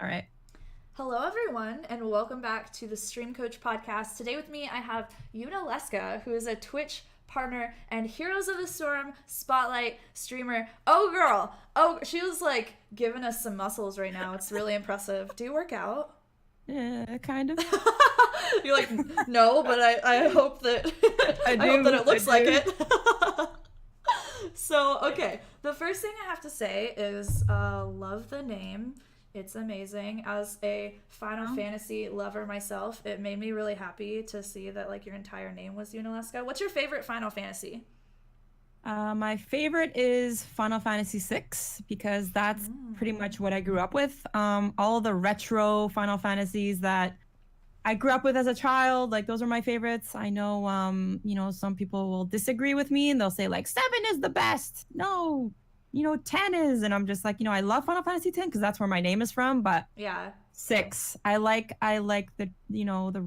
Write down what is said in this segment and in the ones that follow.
All right. Hello, everyone, and welcome back to the Stream Coach podcast. Today with me, I have Yunalescka, who is a Twitch partner and Heroes of the Storm Spotlight streamer. Oh, girl. Oh, she was like giving us some muscles right now. It's really impressive. Do you work out? Yeah, kind of. You're like, no, but I hope that I I hope that do. it I looks like do. it. So, okay, the first thing I have to say is love the name. It's amazing. As a Final Oh. Fantasy lover myself, it made me really happy to see that like your entire name was Yunalesca. What's your favorite Final Fantasy? My favorite is Final Fantasy VI because that's pretty much what I grew up with. All the retro Final Fantasies that I grew up with as a child, like those are my favorites. I know, some people will disagree with me and they'll say like seven is the best. No, 10 is, and I'm just like, I love Final Fantasy 10 because that's where my name is from, but Yeah. six, I like the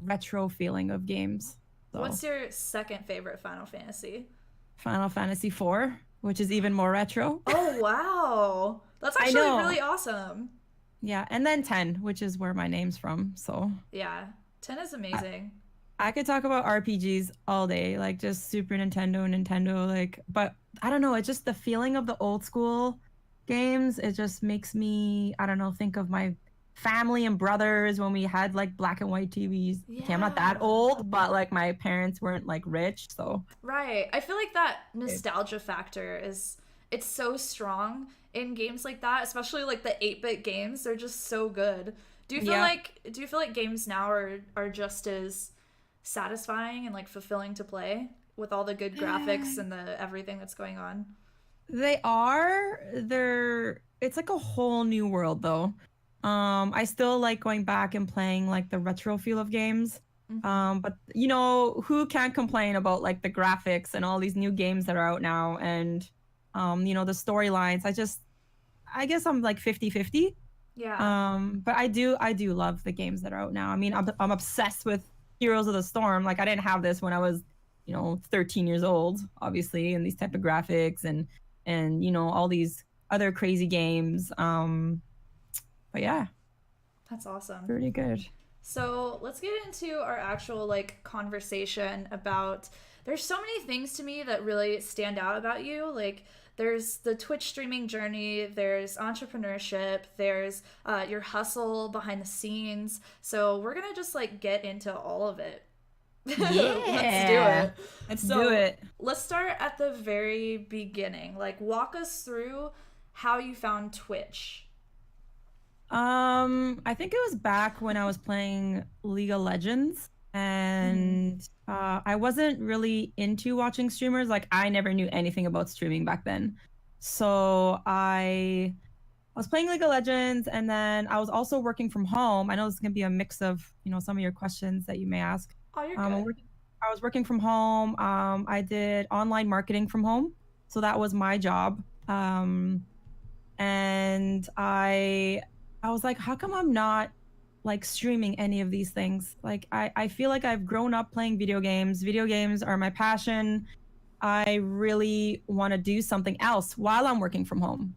retro feeling of games. So. What's your second favorite Final Fantasy? Final Fantasy 4, which is even more retro. Oh, wow. That's I actually really know. awesome. Yeah, and then 10, which is where my name's from. So Yeah. 10 is I, amazing. I could talk about RPGs all day, like just Super Nintendo, Nintendo, like, but I don't know, it's just the feeling of the old school games. It just makes me, I don't know, think of my family and brothers when we had like black and white TVs. Okay, I'm not that Yeah. old, but like my parents weren't like rich, so Right. I feel like that it, nostalgia factor is it's so strong in games like that, especially like the 8-bit games. They're just so good. yeah. Do you feel like games now are just as satisfying and like fulfilling to play with all the good graphics and the everything that's going on? They are. It's like a whole new world though. I still like going back and playing like the retro feel of games. Mhm. But who can't complain about like the graphics and all these new games that are out now and the storylines. I guess I'm like 50-50. Yeah. But I do love the games that are out now. I mean, I'm obsessed with Heroes of the Storm. Like I didn't have this when I was, 13 years old, obviously, and these type of graphics and all these other crazy games. But yeah, That's awesome. pretty good. So let's get into our actual like conversation about. There's so many things to me that really stand out about you. Like there's the Twitch streaming journey, there's entrepreneurship, there's your hustle behind the scenes. So we're gonna just like get into all of it. Let's do Yeah, it. let's do So it. let's start at the very beginning. Like walk us through how you found Twitch. I think it was back when I was playing League of Legends, Mm-hmm. and I wasn't really into watching streamers. Like I never knew anything about streaming back then. So I was playing League of Legends, and then I was also working from home. I know this is gonna be a mix of, some of your questions that you may ask. Oh, you're I'm good. working, I was working from home. I did online marketing from home, so that was my job. And I was like, how come I'm not like streaming any of these things? Like I feel like I've grown up playing video games. Video games are my passion. I really want to do something else while I'm working from home.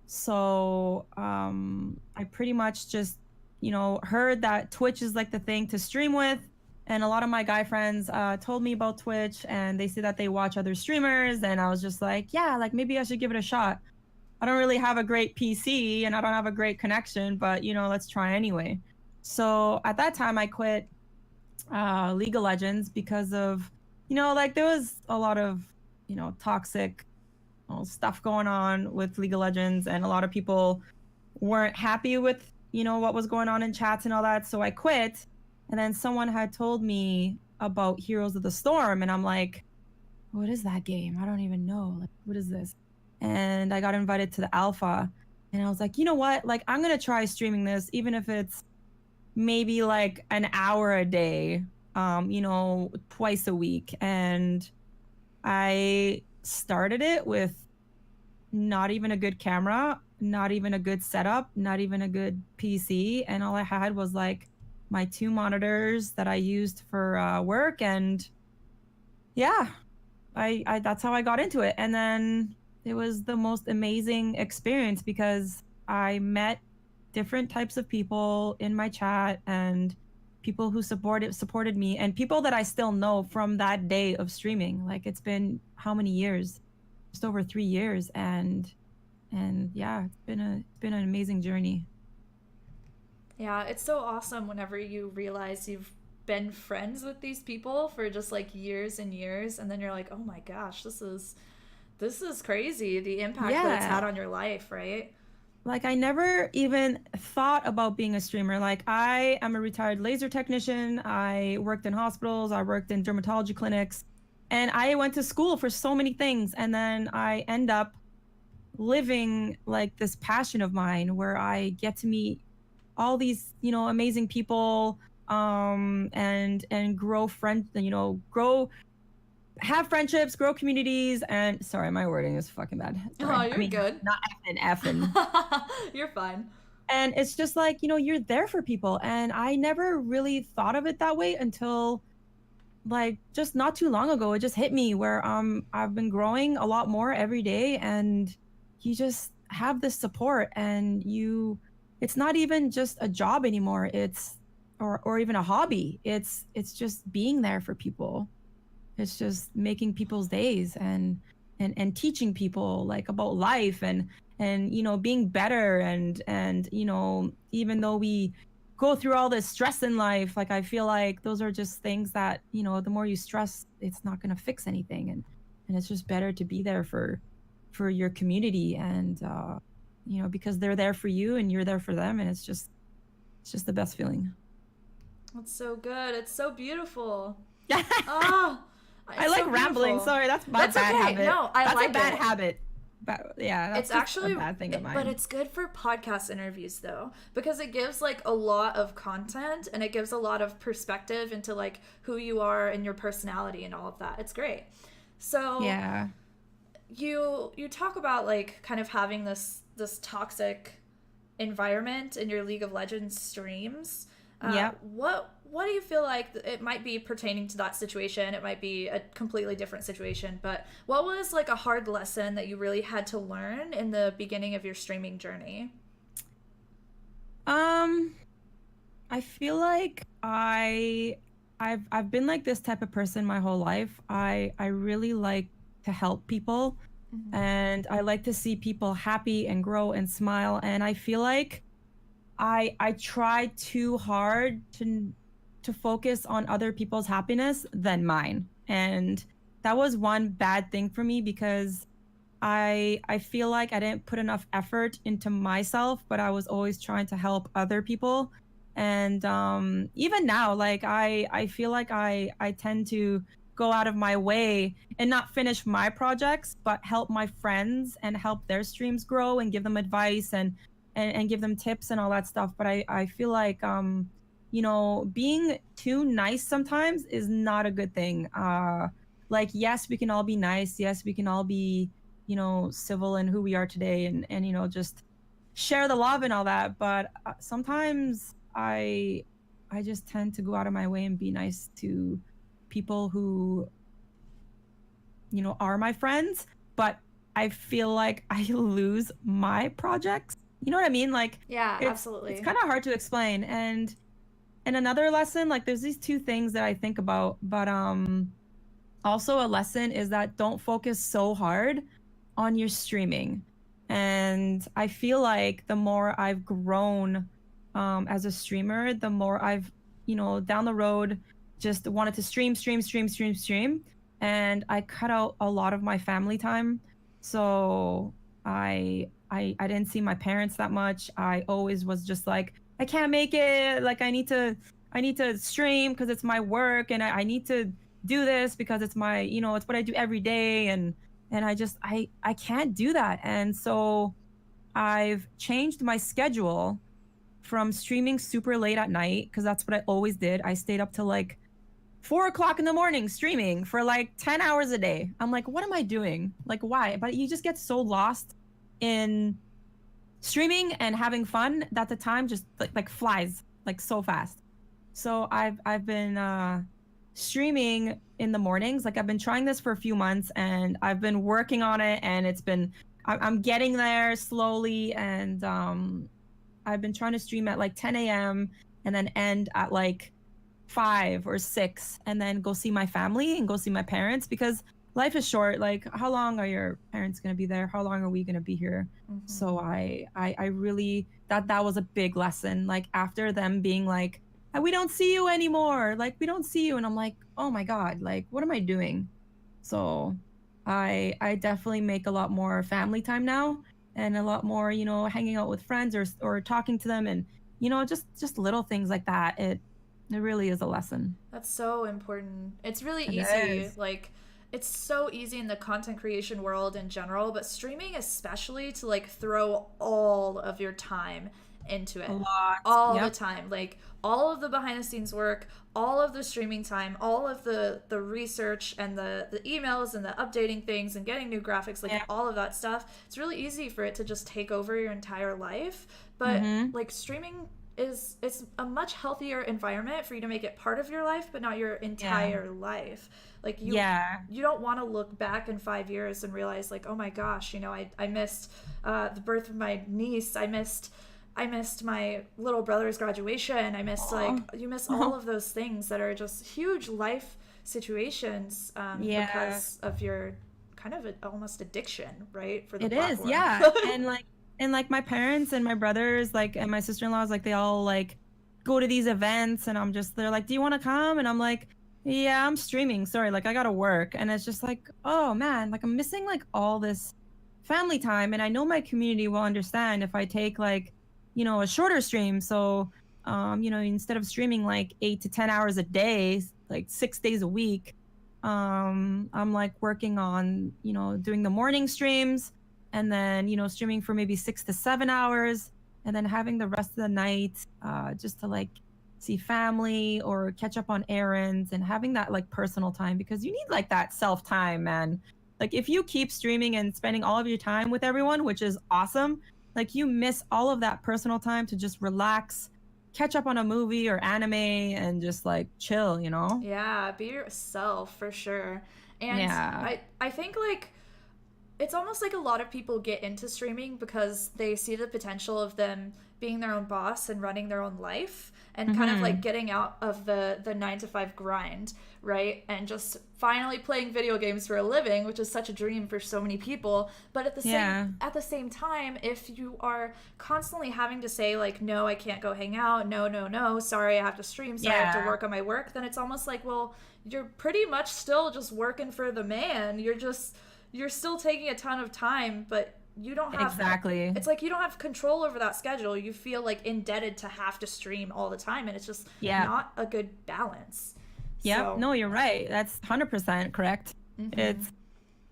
So I pretty much just, heard that Twitch is like the thing to stream with. And a lot of my guy friends told me about Twitch and they say that they watch other streamers. And I was just like, yeah, like maybe I should give it a shot. I don't really have a great PC and I don't have a great connection, but let's try anyway. So at that time, I quit League of Legends because of, like there was a lot of, toxic stuff going on with League of Legends, and a lot of people weren't happy with, what was going on in chats and all that. So I quit. And then someone had told me about Heroes of the Storm, and I'm like, what is that game? I don't even know. Like, what is this? And I got invited to the alpha, and I was like, you know what? Like, I'm gonna try streaming this, even if it's maybe like an hour a day, twice a week. And I started it with not even a good camera, not even a good setup, not even a good PC. And all I had was like my two monitors that I used for work. And yeah, I that's how I got into it. And then it was the most amazing experience because I met different types of people in my chat, and people who supported me, and people that I still know from that day of streaming. Like, it's been how many years? Just over 3 years, and yeah, it's been an amazing journey. Yeah, it's so awesome whenever you realize you've been friends with these people for just like years and years, and then you're like, oh my gosh, this is crazy, the impact that it's Yeah. had on your life, right? Like, I never even thought about being a streamer. Like, I am a retired laser technician. I worked in hospitals, I worked in dermatology clinics, and I went to school for so many things. And then I end up living like this passion of mine where I get to meet all these, amazing people, and grow have friendships, grow communities. And sorry, my wording is fucking bad. Oh, Sorry. I you're mean, good. not effing. You're fine. And it's just like, you're there for people. And I never really thought of it that way until like just not too long ago. It just hit me where I've been growing a lot more every day, and you just have this support, and it's not even just a job anymore. It's or even a hobby. It's just being there for people. It's just making people's days, and teaching people like about life, and being better, and even though we go through all this stress in life, like I feel like those are just things that, the more you stress, it's not going to fix anything, and it's just better to be there for your community, and because they're there for you and you're there for them, and it's just the best feeling. That's so good. It's so beautiful. I Oh, it's like so rambling. beautiful. Sorry, that's my That's bad okay. habit. No, I That's like a bad it. habit. But yeah, that's It's just actually, a bad thing of but mine. it's good for podcast interviews though, because it gives like a lot of content and it gives a lot of perspective into like who you are and your personality and all of that. It's great. So Yeah. you talk about like kind of having this toxic environment in your League of Legends streams. Yep. What do you feel like it might be pertaining to that situation? It might be a completely different situation, but what was like a hard lesson that you really had to learn in the beginning of your streaming journey? Um, I feel like I've been like this type of person my whole life. I really like to help people, Mm-hmm. and I like to see people happy and grow and smile, and I feel like I try too hard to focus on other people's happiness than mine. And that was one bad thing for me, because I feel like I didn't put enough effort into myself, but I was always trying to help other people. And even now, like I feel like I tend to go out of my way and not finish my projects, but help my friends and help their streams grow and give them advice, and give them tips and all that stuff. But I feel like being too nice sometimes is not a good thing. Like, yes, we can all be nice. Yes, we can all be, civil in who we are today, and just share the love and all that. But sometimes I just tend to go out of my way and be nice to people who, are my friends, but I feel like I lose my projects. You know what I mean? Like, Yeah, it's absolutely. kind of hard to explain. And another lesson, like, there's these two things that I think about, but also a lesson is that don't focus so hard on your streaming. And I feel like the more I've grown as a streamer, the more I've, down the road just wanted to stream, stream, stream, stream, stream. And I cut out a lot of my family time. So I didn't see my parents that much. I always was just like, I can't make it. Like, I need to stream because it's my work, and I need to do this because it's my, it's what I do every day. And I can't do that. And so I've changed my schedule from streaming super late at night, because that's what I always did. I stayed up till like 4 o'clock in the morning streaming for like 10 hours a day. I'm like, what am I doing? Like, why? But you just get so lost in streaming and having fun that the time just like flies like so fast. So I've been streaming in the mornings. Like, I've been trying this for a few months, and I've been working on it, and I'm getting there slowly. And I've been trying to stream at like 10 a.m. and then end at like 5 or 6 and then go see my family and go see my parents because life is short. Like, how long are your parents going to be there? How long are we going to be here? So I really, that was a big lesson. Like after them being like, we don't see you anymore. Like, we don't see you. And I'm like, oh my God, like, what am I doing? So I definitely make a lot more family time now and a lot more, hanging out with friends or talking to them and, just little things like that. It really is a lesson. That's so important. It's really It easy. is. Like, it's so easy in the content creation world in general, but streaming especially to like throw all of your time into A it. lot. All the Yep. time. Like, all of the behind the scenes work, all of the streaming time, all of the research and the emails and the updating things and getting new graphics, like Yeah. all of that stuff. It's really easy for it to just take over your entire life. But Mm-hmm. like streaming it's a much healthier environment for you to make it part of your life but not your Yeah. entire life. Like Yeah. you don't want to look back in 5 years and realize like, oh my gosh, I missed the birth of my niece. I missed my little brother's graduation. I missed like Aw. you miss all of those things that are just huge life situations Yeah. because of your kind of almost addiction, right, for the It is, platform. yeah. And like my parents and my brothers, like and my sister-in-laws, like they all like go to these events and they're like, "Do you want to come?" And I'm like, "Yeah, I'm streaming. Sorry, like I gotta work." And it's just like, oh man, like I'm missing like all this family time. And I know my community will understand if I take like, a shorter stream. So instead of streaming like 8 to 10 hours a day, like 6 days a week, I'm like working on, doing the morning streams and then, streaming for maybe 6 to 7 hours and then having the rest of the night just to like see family or catch up on errands and having that like personal time because you need like that self time, man. Like if you keep streaming and spending all of your time with everyone, which is awesome, like you miss all of that personal time to just relax, catch up on a movie or anime and just like chill. Yeah, be yourself for sure. And Yeah. I think like it's almost like a lot of people get into streaming because they see the potential of them being their own boss and running their own life and kind of like Mhm. getting out of the 9 to 5 grind, right? And just finally playing video games for a living, which is such a dream for so many people. But Yeah. at the same time, if you are constantly having to say like, no, I can't go hang out, no, no, no, sorry, I have to stream, sorry, I have to Yeah. work on my work, then it's almost like, well, you're pretty much still just working for the man. You're still taking a ton of time, but you don't have Exactly. it's like you don't have control over that schedule. You feel like indebted to have to stream all the time and it's just Yeah. not a good balance. Yep. So, No, you're right. That's 100% correct. mhm. It's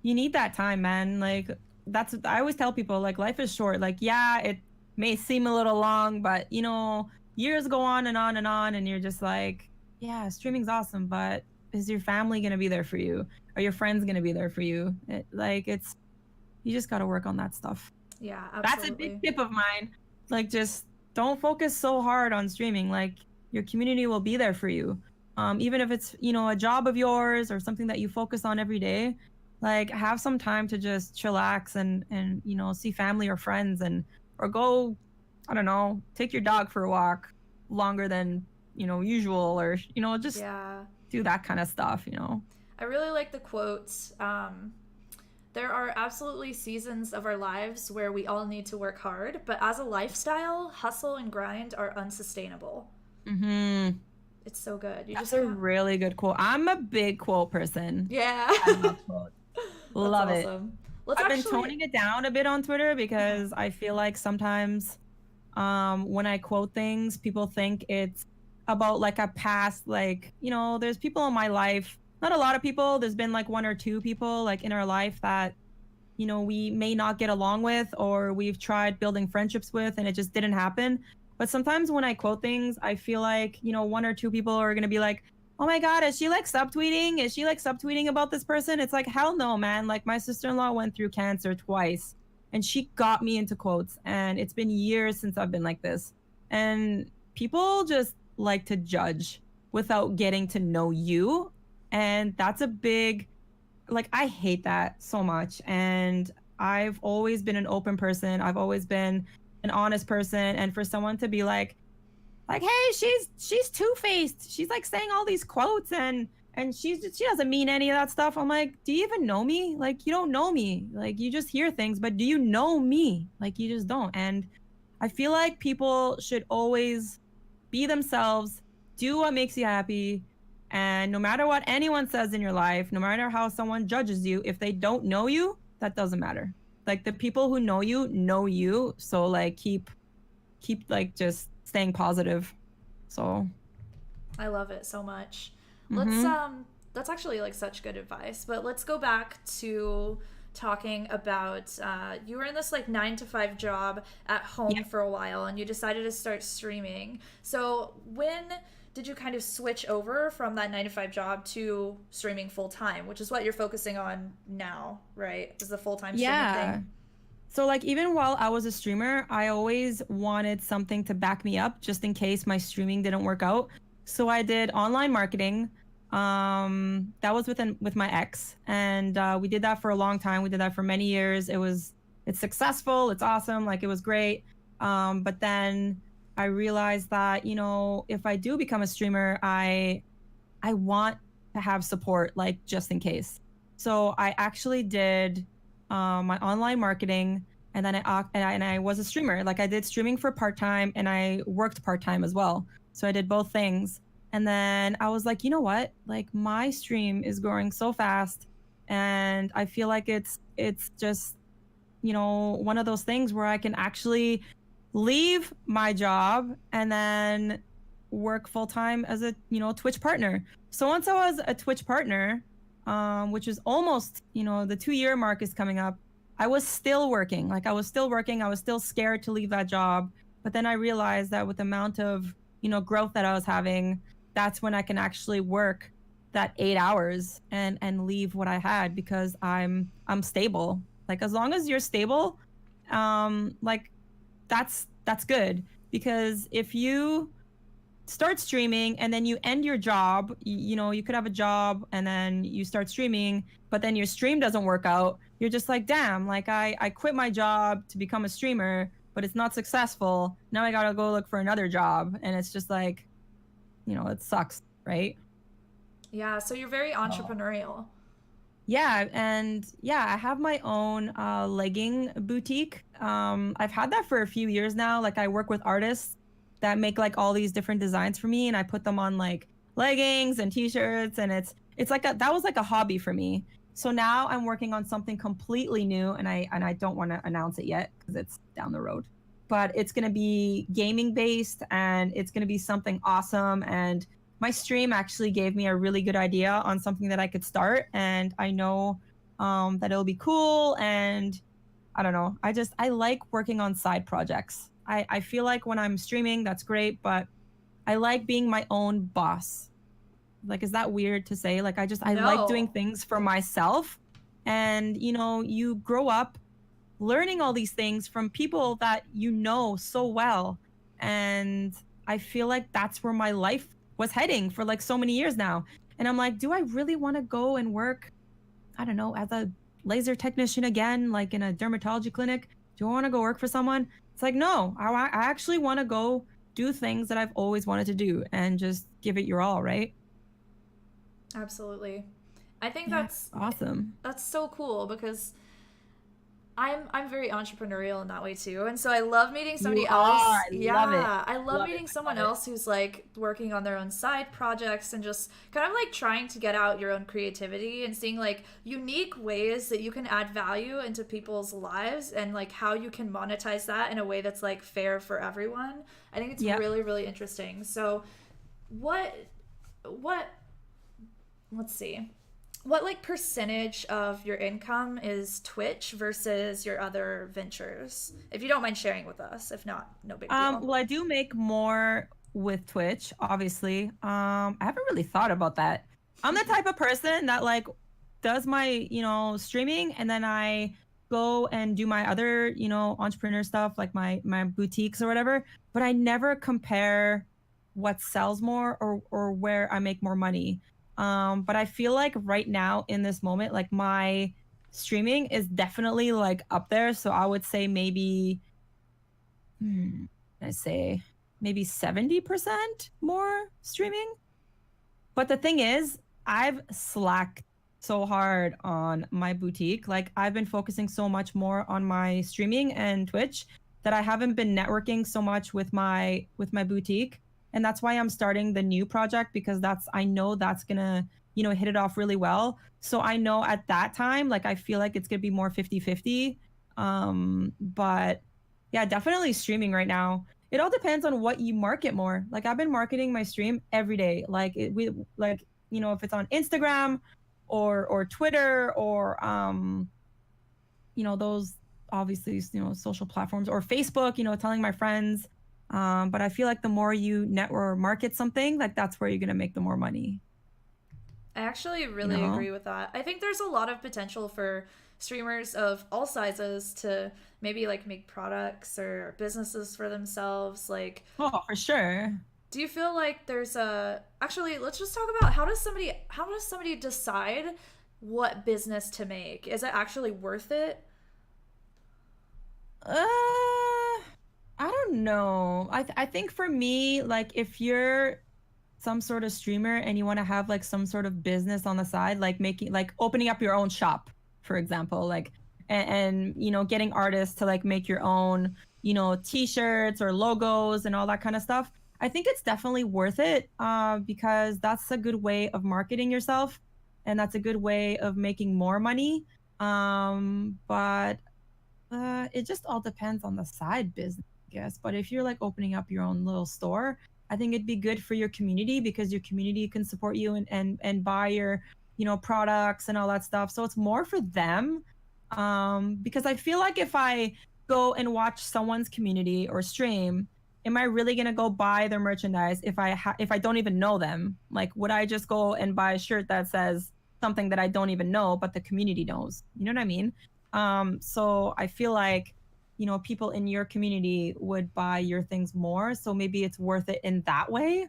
you need that time, man. Like that's I always tell people like life is short. Like yeah, it may seem a little long, but years go on and on and on and you're just like, yeah, streaming's awesome, but is your family going to be there for you? Are your friends going to be there for you? It's you just got to work on that stuff. Yeah, That's a big absolutely. tip of mine. Like, just don't focus so hard on streaming. Like, your community will be there for you. Even if it's, a job of yours or something that you focus on every day, like have some time to just chillax and see family or friends or go, I don't know, take your dog for a walk longer than, usual or, just Yeah. do that kind of stuff. I really like the quotes. There are absolutely seasons of our lives where we all need to work hard, but as a lifestyle, hustle and grind are unsustainable. Mm-hmm. It's so good. You That's just a can't. really good quote. I'm a big quote person. Yeah. I love quotes. That's Love it. awesome. Let's I've been actually. toning it down a bit on Twitter Uh-huh. because I feel like sometimes when I quote things, people think it's about like a past, like, there's people in my life, not a lot of people, there's been like one or two people like in our life that, we may not get along with or we've tried building friendships with and it just didn't happen. But sometimes when I quote things, I feel like, one or two people are going to be like, oh my God, is she like subtweeting? Is she like subtweeting about this person? It's like, hell no, man. Like my sister-in-law went through cancer twice and she got me into quotes. And it's been years since I've been like this. And people just like to judge without getting to know you. And that's a big, like, I hate that so much. And I've always been an open person. I've always been, an honest person, and for someone to be like, hey, she's two-faced. She's like saying all these quotes and she doesn't mean any of that stuff. I'm like, do you even know me? Like, you don't know me. Like, you just hear things, but do you know me? Like, you just don't. And I feel like people should always be themselves, do what makes you happy, and no matter what anyone says in your life, no matter how someone judges you, if they don't know you, that doesn't matter. Like, the people who know you. So like keep like just staying positive. So, I love it so much. Let's mm-hmm. that's actually like such good advice. But let's go back to talking about you were in this like 9 to 5 job at home Yeah. for a while, and you decided to start streaming. So when did you kind of switch over from that 9 to 5 job to streaming full time, which is what you're focusing on now, right? Is the full time streaming Yeah. thing? So like even while I was a streamer, I always wanted something to back me up just in case my streaming didn't work out. So I did online marketing. That was with my ex, and we did that for a long time. We did that for many years. It's successful. It's awesome. Like it was great. But then I realized that, you know, if I do become a streamer, I want to have support, like just in case. So I actually did my online marketing, and then I was a streamer. Like I did streaming for part time, and I worked part time as well. So I did both things. And then I was like, you know what? Like my stream is growing so fast, and I feel like it's just, you know, one of those things where I can actually leave my job and then work full time as a, you know, Twitch partner. So once I was a Twitch partner, which is almost, you know, the 2 year mark is coming up, I was still working. Like I was still working. I was still scared to leave that job. But then I realized that with the amount of, you know, growth that I was having, that's when I can actually work that 8 hours and leave what I had because I'm stable. Like as long as you're stable, like that's good. Because if you start streaming and then you end your job, you know, you could have a job and then you start streaming, but then your stream doesn't work out. You're just like, damn, like I quit my job to become a streamer, but it's not successful. Now I gotta go look for another job. And it's just like, you know, it sucks, right? Yeah, so you're very Oh. entrepreneurial. Yeah, and yeah, I have my own legging boutique. I've had that for a few years now. Like I work with artists that make like all these different designs for me, and I put them on like leggings and t-shirts, and it's like that was like a hobby for me. So now I'm working on something completely new, and I don't want to announce it yet because it's down the road. But it's going to be gaming based, and it's going to be something awesome. And my stream actually gave me a really good idea on something that I could start, and I know that it'll be cool. And I don't know, I like working on side projects. I feel like when I'm streaming, that's great, but I like being my own boss. Like, is that weird to say? Like, I like doing No. things for myself, and you know, you grow up learning all these things from people that you know so well. And I feel like that's where my life was heading for like so many years now. And I'm like, do I really want to go and work, I don't know, as a laser technician again, like in a dermatology clinic? Do I want to go work for someone? It's like, no, I actually want to go do things that I've always wanted to do and just give it your all, right? Absolutely. I think Yeah, awesome. that's so cool because I'm very entrepreneurial in that way too. And so I love meeting You somebody are. else. I love it. Yeah, I love Love it. meeting I someone love it. else who's like working on their own side projects and just kind of like trying to get out your own creativity and seeing like unique ways that you can add value into people's lives and like how you can monetize that in a way that's like fair for everyone. I think it's Yeah. really really interesting. So what let's see. What like percentage of your income is Twitch versus your other ventures? If you don't mind sharing with us. If not, no big deal. Well, I do make more with Twitch, obviously. I haven't really thought about that. I'm the type of person that like does my, you know, streaming, and then I go and do my other, you know, entrepreneur stuff like my boutiques or whatever, but I never compare what sells more or where I make more money. But I feel like right now in this moment, like my streaming is definitely like up there, so I would say maybe I say maybe 70% more streaming. But the thing is, I've slacked so hard on my boutique. Like I've been focusing so much more on my streaming and Twitch that I haven't been networking so much with my boutique. And that's why I'm starting the new project, because I know that's gonna, hit it off really well. So I know at that time, like I feel like it's gonna be more 50-50. But yeah, definitely streaming right now. It all depends on what you market more. Like I've been marketing my stream every day. Like if it's on Instagram or Twitter or those obviously, social platforms, or Facebook, telling my friends. But I feel like the more you net or market something, like that's where you're gonna make the more money. I actually You really know? agree with that. I think there's a lot of potential for streamers of all sizes to maybe like make products or businesses for themselves. Like, Oh, for sure. do you feel like there's a actually, let's just talk about how does somebody decide what business to make? Is it actually worth it? I don't know. I think for me, like if you're some sort of streamer and you want to have like some sort of business on the side, like making like opening up your own shop, for example, like and getting artists to like make your own, t-shirts or logos and all that kind of stuff. I think it's definitely worth it because that's a good way of marketing yourself and that's a good way of making more money. But it just all depends on the side business, I guess. But if you're like opening up your own little store, I think it'd be good for your community because your community can support you and buy your, products and all that stuff. So it's more for them. Because I feel like if I go and watch someone's community or stream, am I really gonna go buy their merchandise if I don't even know them? Like, would I just go and buy a shirt that says something that I don't even know, but the community knows? You know what I mean? So I feel like, people in your community would buy your things more. So maybe it's worth it in that way.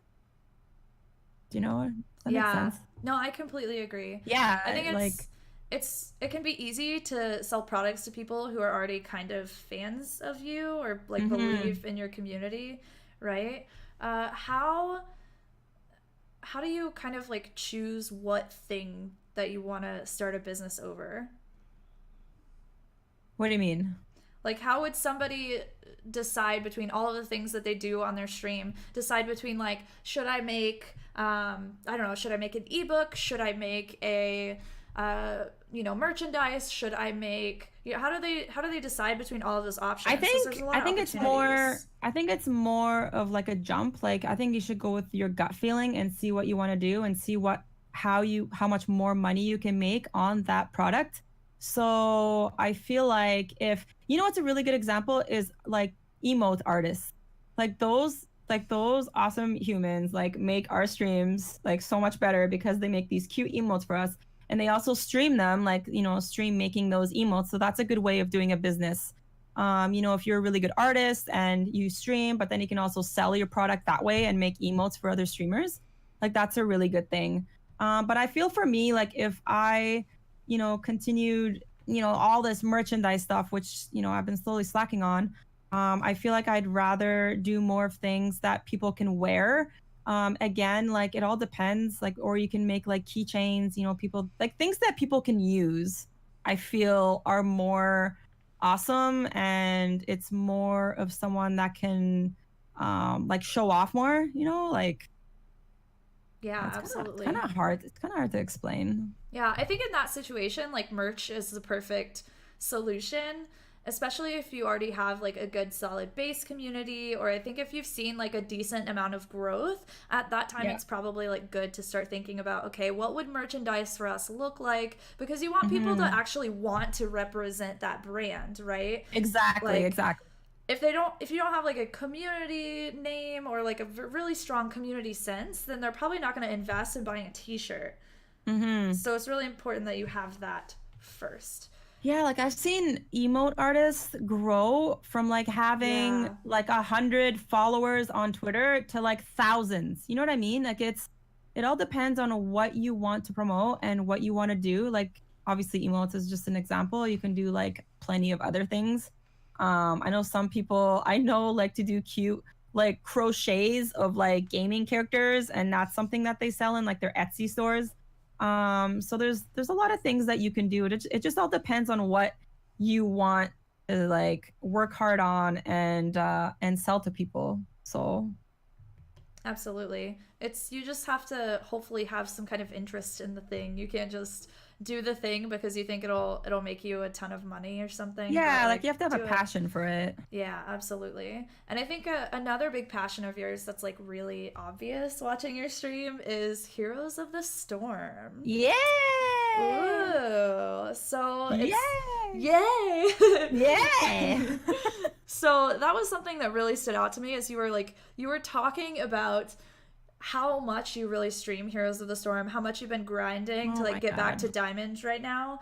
Do you know? Does that make Yeah. sense? No, I completely agree. I Yeah, think like, it can be easy to sell products to people who are already kind of fans of you or like hmm believe in your community, right? How do you kind of like choose what thing that you want to start a business over? what do you mean? Like, how would somebody decide between all of the things that they do on their stream? Decide between like, should I make, I don't know, should I make an ebook? Should I make a, merchandise? Should I make, how do they decide between all of those I options? Because there's think a lot I of think it's more opportunities. I think it's more of like a jump. Like I think you should go with your gut feeling and see what you want to do and see how much more money you can make on that product. So I feel like if what's a really good example is like emote artists. Like those awesome humans like make our streams like so much better because they make these cute emotes for us and they also stream them, like stream making those emotes. So that's a good way of doing a business. If you're a really good artist and you stream, but then you can also sell your product that way and make emotes for other streamers, like that's a really good thing. But I feel for me, like if I continued all this merchandise stuff, which I've been slowly slacking on, I feel like I'd rather do more of things that people can wear. Again, like it all depends, like, or you can make like keychains, people like things that people can use. I feel are more awesome, and it's more of someone that can like show off more, like Yeah, absolutely. it's kind of hard to explain. Yeah, I think in that situation, like merch is the perfect solution, especially if you already have like a good solid base community, or I think if you've seen like a decent amount of growth, at that time Yeah. it's probably like good to start thinking about, okay, what would merchandise for us look like? Because you want people to hmm actually want to represent that brand, right? Exactly, Like exactly. if you don't have like a community name or like a really strong community sense, then they're probably not going to invest in buying a t-shirt. hmm So it's really important that you have that first. Yeah, like I've seen emote artists grow from like having Yeah. like 100 followers on Twitter to like thousands. You know what I mean? Like it all depends on what you want to promote and what you want to do. Like obviously emotes is just an example. You can do like plenty of other things. I know some people I know like to do cute like crochets of like gaming characters, and that's something that they sell in like their Etsy stores. So there's a lot of things that you can do. It just all depends on what you want to like work hard on and sell to people. So Absolutely. It's you just have to hopefully have some kind of interest in the thing. You can't just do the thing because you think it'll make you a ton of money or something, but yeah, like like you have to have a do it. passion for it. Yeah, absolutely. And I think another big passion of yours that's like really obvious watching your stream is Heroes of the Storm. Yeah. Ooh, so it's Yay! yay. Yeah. So that was something that really stood out to me as you were talking about how much you really stream Heroes of the Storm, how much you've been grinding to Oh like my get back God. to diamonds right now.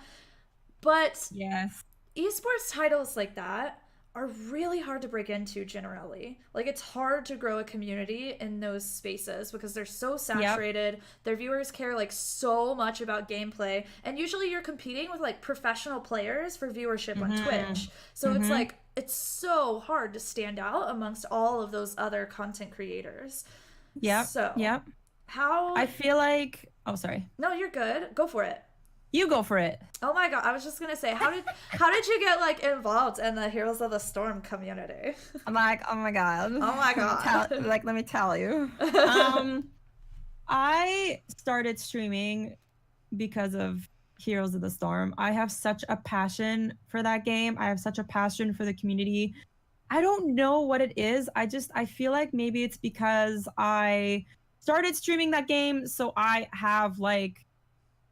But Yes. esports titles like that are really hard to break into generally. Like it's hard to grow a community in those spaces because they're so Yep. saturated. Their viewers care like so much about gameplay, and usually you're competing with like professional players for viewership on Mm-hmm. Twitch. So it's Mm-hmm. like it's so hard to stand out amongst all of those other content creators. Yep. So, Yep. how I feel like, oh, sorry. no, you're good. Go for it. You go for it. Oh my god, I was just gonna say, how did you get like involved in the Heroes of the Storm community? I'm like, oh my God. Oh my god. Let me tell you. I started streaming because of Heroes of the Storm. I have such a passion for that game. I have such a passion for the community. I don't know what it is. I feel like maybe it's because I started streaming that game, so I have like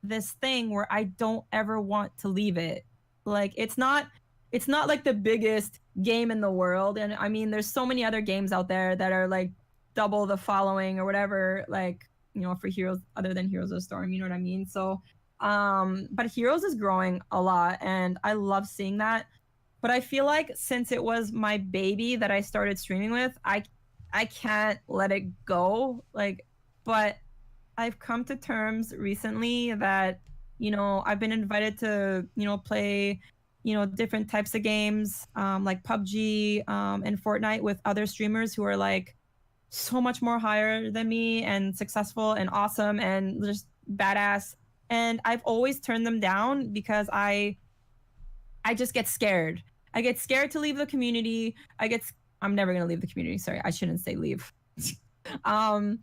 this thing where I don't ever want to leave it. Like it's not like the biggest game in the world, and I mean there's so many other games out there that are like double the following or whatever, like, you know, for Heroes other than Heroes of Storm, you know what I mean? So but Heroes is growing a lot and I love seeing that. But I feel like since it was my baby that I started streaming with, I can't let it go. Like, but I've come to terms recently that, you know, I've been invited to, you know, play, you know, different types of games, like PUBG, and Fortnite with other streamers who are like so much more higher than me and successful and awesome and just badass. And I've always turned them down because I just get scared. I get scared to leave the community. I'm never gonna leave the community. Sorry, I shouldn't say leave. um,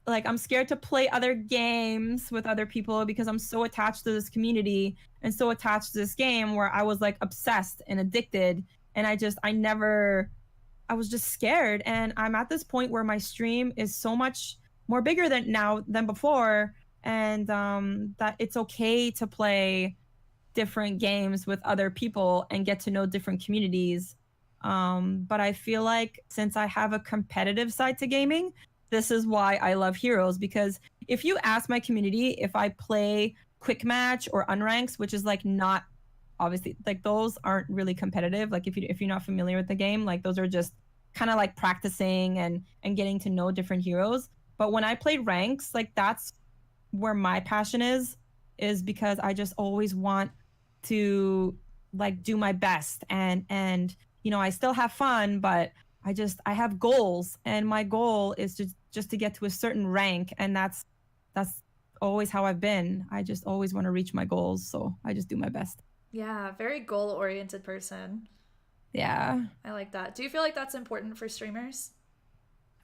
like I'm scared to play other games with other people because I'm so attached to this community and so attached to this game where I was like obsessed and addicted. And I was just scared. And I'm at this point where my stream is so much more bigger than now than before. And that it's okay to play different games with other people and get to know different communities. But I feel like since I have a competitive side to gaming, this is why I love Heroes. Because if you ask my community if I play quick match or unranks, which is like not obviously like those aren't really competitive. Like if you're not familiar with the game, like those are just kind of like practicing and getting to know different heroes. But when I play ranks, like that's where my passion is because I just always want to like do my best and you know I still have fun, but I have goals, and my goal is just to get to a certain rank, and that's always how I've been. I just always want to reach my goals, so I just do my best. Yeah, very goal oriented person. Yeah. I like that. Do you feel like that's important for streamers?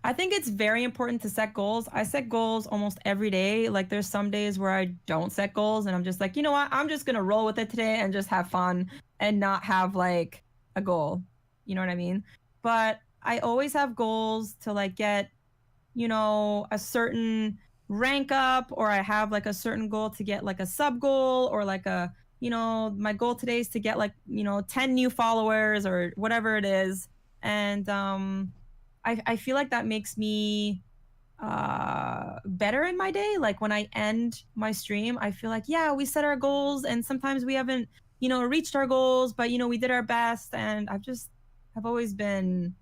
I think it's very important to set goals. I set goals almost every day. Like there's some days where I don't set goals and I'm just like, you know what? I'm just going to roll with it today and just have fun and not have like a goal. You know what I mean? But I always have goals to like get, you know, a certain rank up, or I have like a certain goal to get like a sub goal, or like a, you know, my goal today is to get like, you know, 10 new followers or whatever it is. And I feel like that makes me better in my day. Like when I end my stream, I feel like, yeah, we set our goals and sometimes we haven't, you know, reached our goals, but you know, we did our best. And I've always been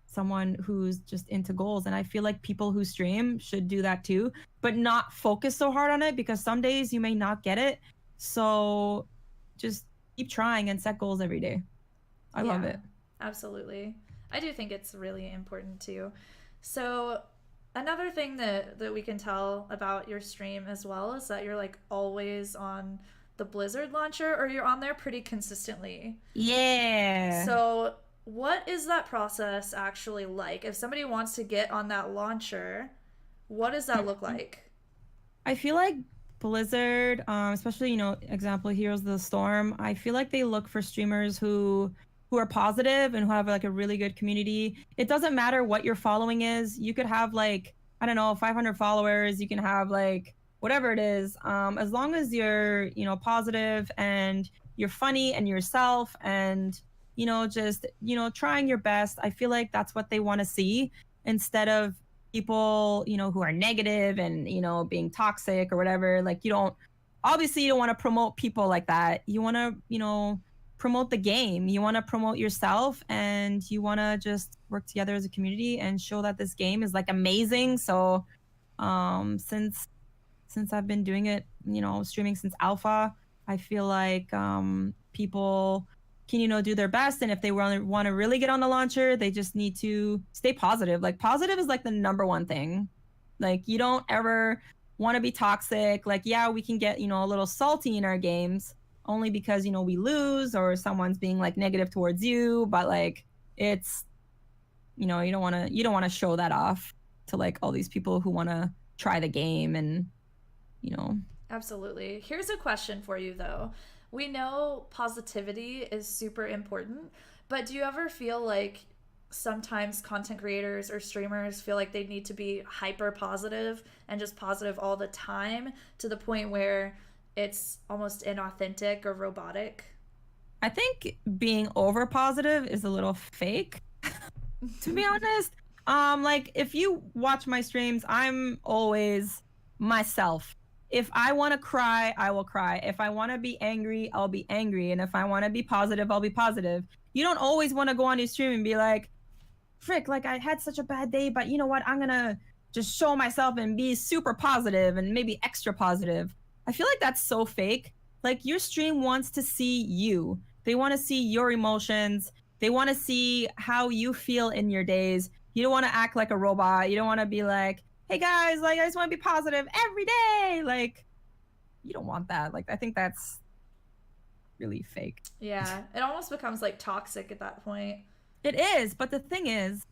someone who's just into goals, and I feel like people who stream should do that too, but not focus so hard on it because some days you may not get it. So just keep trying and set goals every day. I love Yeah. it. Absolutely. I do think it's really important too. So another thing that we can tell about your stream as well is that you're like always on the Blizzard launcher, or you're on there pretty consistently. Yeah. So what is that process actually like? If somebody wants to get on that launcher, what does that look like? I feel like Blizzard, especially, example, Heroes of the Storm, I feel like they look for streamers who are positive and who have like a really good community. It doesn't matter what your following is. You could have like, I don't know, 500 followers. You can have like whatever it is. As long as you're, positive and you're funny and yourself and, just, trying your best. I feel like that's what they want to see instead of people, who are negative and, being toxic or whatever. Like obviously you don't want to promote people like that. You want to, promote the game. You want to promote yourself and you want to just work together as a community and show that this game is like amazing. So, since I've been doing it, streaming since alpha, I feel like people can, do their best. And if they want to really get on the launcher, they just need to stay positive. Like positive is like the number one thing. Like you don't ever want to be toxic. Like, yeah, we can get, a little salty in our games only because, we lose or someone's being like negative towards you. But like it's, you don't want to show that off to like all these people who want to try the game and, Absolutely. Here's a question for you though. We know positivity is super important, but do you ever feel like sometimes content creators or streamers feel like they need to be hyper positive and just positive all the time to the point where it's almost inauthentic or robotic? I think being over positive is a little fake, to be honest. Like if you watch my streams, I'm always myself. If I want to cry, I will cry. If I want to be angry, I'll be angry. And if I want to be positive, I'll be positive. You don't always want to go on your stream and be like, frick, like I had such a bad day, but you know what? I'm going to just show myself and be super positive and maybe extra positive. I feel like that's so fake. Like your stream wants to see you. They want to see your emotions. They want to see how you feel in your days. You don't want to act like a robot. You don't want to be like, hey guys, like I just want to be positive every day. Like you don't want that. Like I think that's really fake. Yeah, it almost becomes like toxic at that point. It is, but the thing is,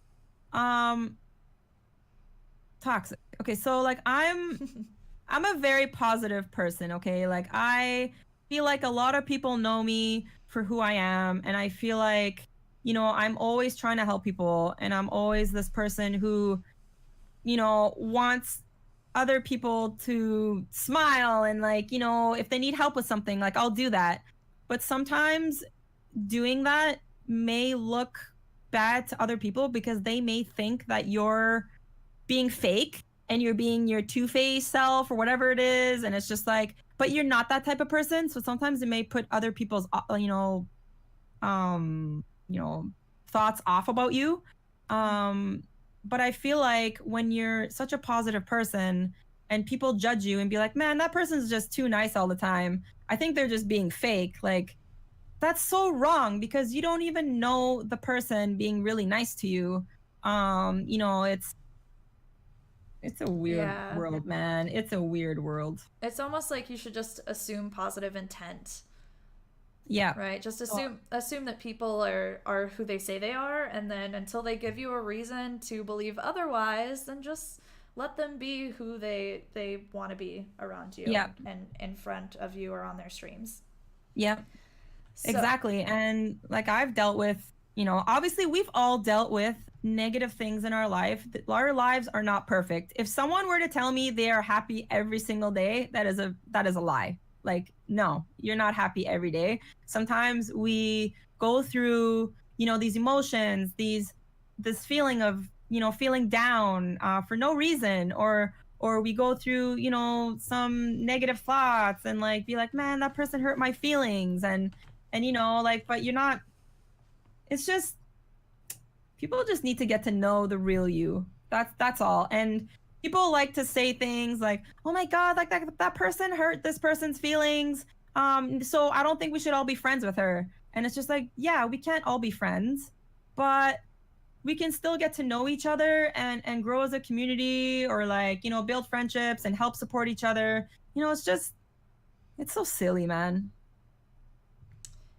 toxic. Okay, so like I'm a very positive person, okay? Like I feel like a lot of people know me for who I am, and I feel like, I'm always trying to help people, and I'm always this person who wants other people to smile and like, if they need help with something, like I'll do that. But sometimes doing that may look bad to other people because they may think that you're being fake and you're being your two-faced self or whatever it is. And it's just like, but you're not that type of person. So sometimes it may put other people's, um, thoughts off about you. But I feel like when you're such a positive person and people judge you and be like, man, that person's just too nice all the time, I think they're just being fake. Like, that's so wrong because you don't even know the person being really nice to you. It's a weird Yeah. world, man. It's a weird world. It's almost like you should just assume positive intent. Yeah. Right? Just assume that people are who they say they are, and then until they give you a reason to believe otherwise, then just let them be who they want to be around you. Yeah. And in front of you or on their streams. Yeah. So, Exactly. And like I've dealt with, obviously we've all dealt with negative things in our life. Our lives are not perfect. If someone were to tell me they are happy every single day, that is a lie. Like, no, you're not happy every day. Sometimes we go through, these emotions, this feeling of, feeling down for no reason, or we go through, some negative thoughts and like be like, man, that person hurt my feelings. And like, but you're not, it's just, people just need to get to know the real you. That's all. And people like to say things like, oh my God, like that person hurt this person's feelings. So I don't think we should all be friends with her. And it's just like, yeah, we can't all be friends. but we can still get to know each other and grow as a community, or like, you know, build friendships and help support each other. You know, it's so silly, man.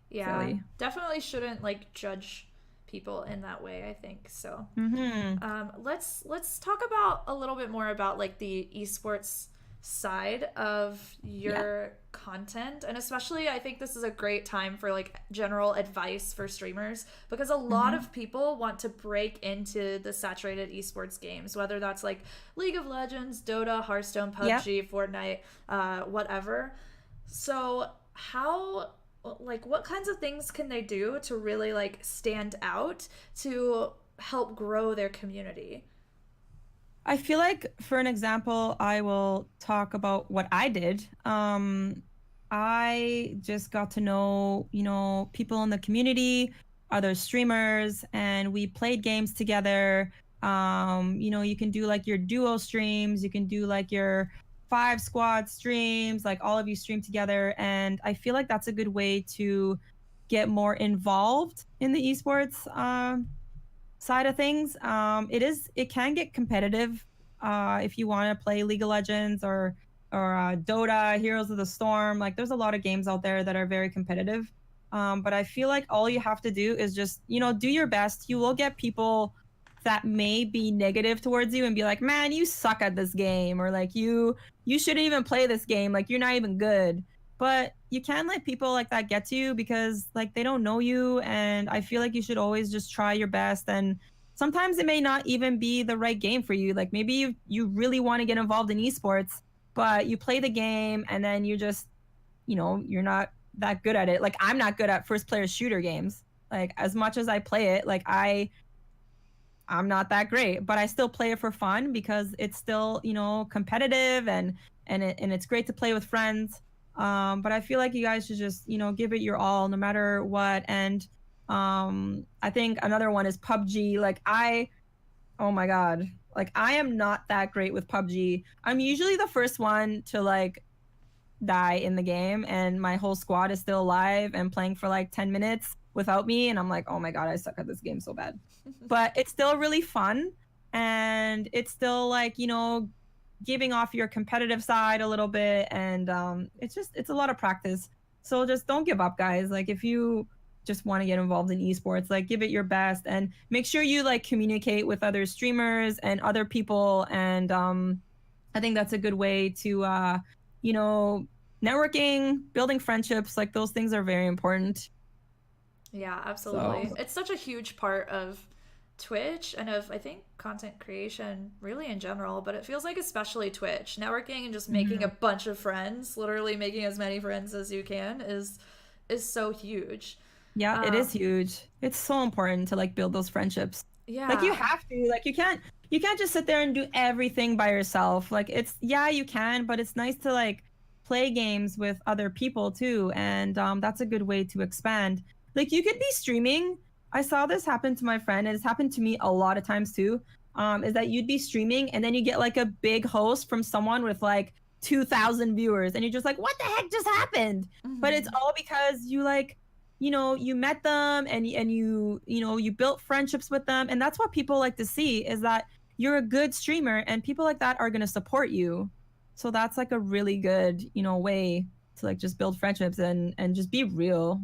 Yeah, Silly. definitely shouldn't like judge people in that way, I think. So, Mm-hmm. let's talk about a little bit more about like the esports side of Yeah. your content, and especially I think this is a great time for like general advice for streamers, because a lot Mm-hmm. of people want to break into the saturated esports games, whether that's like League of Legends, Dota, Hearthstone, Yep. PUBG, Fortnite, whatever. So how, like, what kinds of things can they do to really like stand out to help grow their community? I feel like, for an example, I will talk about what I did. I just got to know, you know, people in the community, other streamers, and we played games together. You know, you can do like your duo streams, you can do like your five squad streams, like all of you stream together. And I feel like that's a good way to get more involved in the esports side of things. It can get competitive if you want to play League of Legends or Dota, Heroes of the Storm. Like there's a lot of games out there that are very competitive. But I feel like all you have to do is just, you know, do your best. You will get people that may be negative towards you and be like, "Man, you suck at this game," or like you shouldn't even play this game. Like you're not even good. But you can't let people like that get to you, because like they don't know you, and I feel like you should always just try your best. And sometimes it may not even be the right game for you. Like maybe you really want to get involved in esports, but you play the game and then you just, you know, you're not that good at it. Like I'm not good at first player shooter games. Like as much as I play it, like I'm not that great, but I still play it for fun because it's still, you know, competitive, and it's great to play with friends. But I feel like you guys should just, you know, give it your all no matter what. And I think another one is PUBG. Oh my God, like I am not that great with PUBG. I'm usually the first one to like die in the game, and my whole squad is still alive and playing for like 10 minutes without me, and I'm like, oh my God, I suck at this game so bad. But it's still really fun, and it's still like, you know, giving off your competitive side a little bit. And it's a lot of practice. So just don't give up, guys. Like if you just want to get involved in esports, like give it your best, and make sure you like communicate with other streamers and other people. And I think that's a good way to you know, networking, building friendships, like those things are very important. Yeah, So, absolutely. It's such a huge part of Twitch and of, I think, content creation really in general, but it feels like especially Twitch. Networking and just making a mhm. bunch of friends, literally making as many friends as you can is so huge. Yeah, it is Um, huge. It's so important to like build those friendships. Like you yeah. have to, like you can't just sit there and do everything by yourself. Like it's, yeah, you can, but it's nice to like play games with other people too. And that's a good way to expand. Like you could be streaming. I saw this happen to my friend, and it's happened to me a lot of times too. Is that you'd be streaming and then you get like a big host from someone with like 2,000 viewers, and you're just like, what the heck just happened? But it's Hmm. all because you like, you know, you met them, and you know, you built friendships with them. And that's what people like to see, is that you're a good streamer, and people like that are going to support you. So that's like a really good, you know, way to like just build friendships and just be real.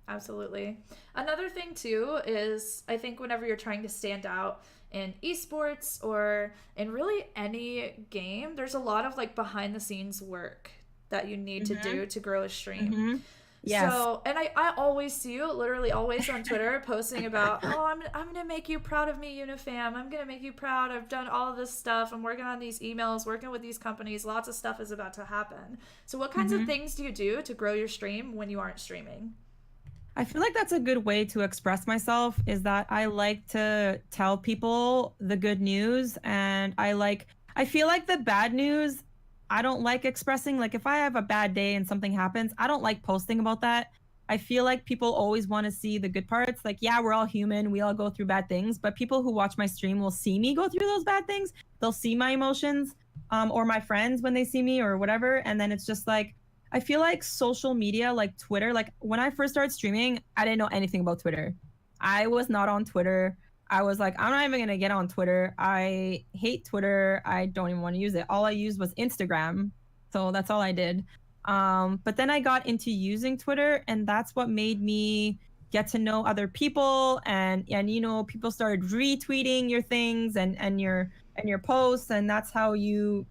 Absolutely. Another thing too is I think whenever you're trying to stand out in esports or in really any game, there's a lot of like behind the scenes work that you need to Hmm. do to grow a stream. Hmm. Yes. So, and I always see you, literally always on Twitter, posting about, oh, I'm gonna make you proud of me, Unifam. I'm gonna make you proud. I've done all of this stuff. I'm working on these emails, working with these companies. Lots of stuff is about to happen. So, what kinds of Hmm. things do you do to grow your stream when you aren't streaming? I feel like that's a good way to express myself, is that I like to tell people the good news. And I feel like the bad news, I don't like expressing. Like if I have a bad day and something happens, I don't like posting about that. I feel like people always want to see the good parts. Like, yeah, we're all human, we all go through bad things, but people who watch my stream will see me go through those bad things. They'll see my emotions, or my friends when they see me or whatever. And then it's just like, I feel like social media, like Twitter, like when I first started streaming, I didn't know anything about Twitter. I was not on Twitter. I was like, I'm not even gonna get on Twitter. I hate Twitter. I don't even want to use it. All I used was Instagram. So that's all I did. But then I got into using Twitter, and that's what made me get to know other people, and you know, people started retweeting your things and your posts, and that's how you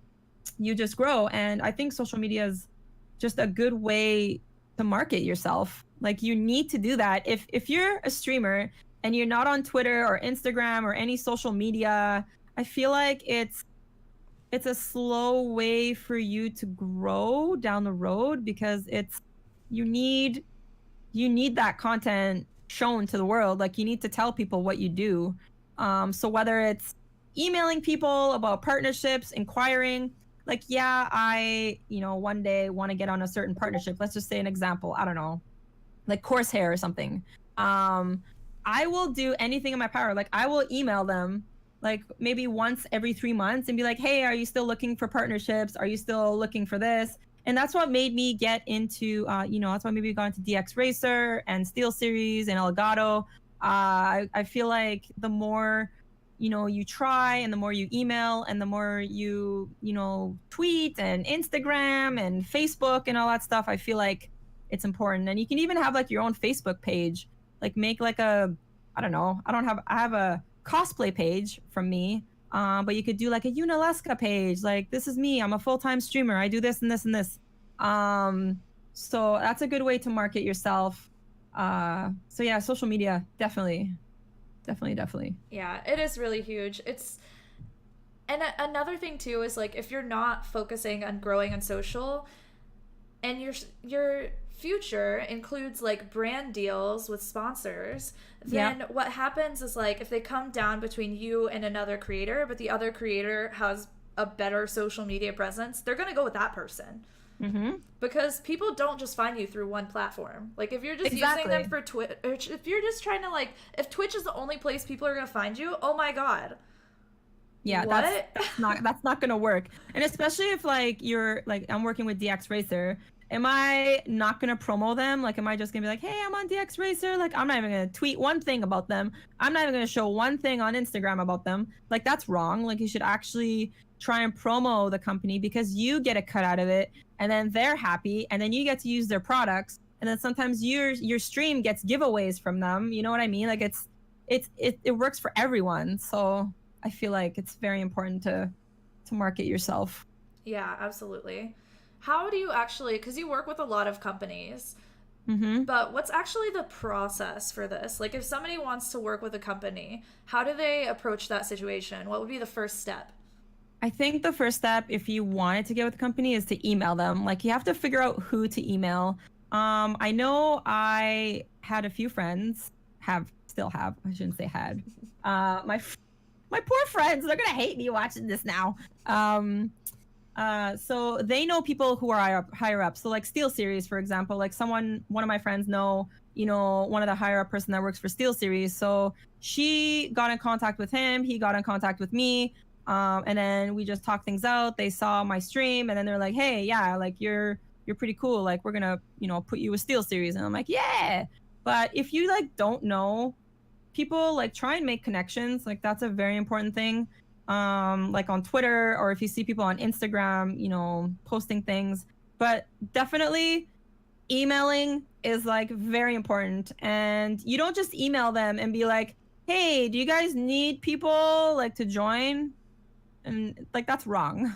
just grow. And I think social media is just a good way to market yourself. Like, you need to do that. If you're a streamer and you're not on Twitter or Instagram or any social media, I feel like it's a slow way for you to grow down the road, because it's you need that content shown to the world. Like, you need to tell people what you do. So whether it's emailing people about partnerships, inquiring, like, yeah, I, you know, one day want to get on a certain partnership. Let's just say an example. I don't know, like Corsair or something. I will do anything in my power. Like, I will email them like maybe once every 3 months and be like, hey, are you still looking for partnerships? Are you still looking for this? And that's what made me get into, you know, that's why maybe got into DX Racer and Steel Series and Elgato. I feel like the more, you know, you try, and the more you email, and the more you know, tweet and Instagram and Facebook and all that stuff, I feel like it's important. And you can even have like your own Facebook page, like make like a, I don't know, I have a cosplay page from me. But you could do like a Yunalescka page. Like, this is me. I'm a full-time streamer. I do this and this and this. So that's a good way to market yourself. So yeah, social media, definitely. Yeah, it is really huge. And another thing too is like, if you're not focusing on growing on social, and your future includes like brand deals with sponsors, then what happens is, like, if they come down between you and another creator, but the other creator has a better social media presence, they're going to go with that person. Because people don't just find you through one platform. Like, if you're just using them for Twitch, if you're just trying to, like, if Twitch is the only place people are going to find you, oh my God. Yeah, that's not gonna work. And especially if like you're like, I'm working with DX Racer, am I not gonna promo them? Like, am I just gonna be like, hey, I'm on DX Racer? Like, I'm not even gonna tweet one thing about them. I'm not even gonna show one thing on Instagram about them. Like, that's wrong. Like, you should actually try and promo the company, because you get a cut out of it, and then they're happy, and then you get to use their products, and then sometimes your stream gets giveaways from them. You know what I mean? Like, it works for everyone. So I feel like it's very important to market yourself. Yeah, absolutely. How do you actually, because you work with a lot of companies, but what's actually the process for this? Like, if somebody wants to work with a company, how do they approach that situation? What would be the first step? I think the first step, if you wanted to get with a company, is to email them. Like, you have to figure out who to email. I know I had a few friends, still have, I shouldn't say had. My poor friends, they're gonna hate me watching this now. So they know people who are higher up. So like Steel Series, for example, like one of my friends know, you know, one of the higher up person that works for Steel Series. So she got in contact with him, he got in contact with me, and then we just talked things out. They saw my stream, and then they're like, hey, yeah, like you're pretty cool. Like, we're gonna, you know, put you with Steel Series. And I'm like, yeah. But if you like don't know people, like, try and make connections. Like, that's a very important thing. Like on Twitter, or if you see people on Instagram, you know, posting things. But definitely emailing is like very important. And you don't just email them and be like, hey, do you guys need people like to join? And like, that's wrong.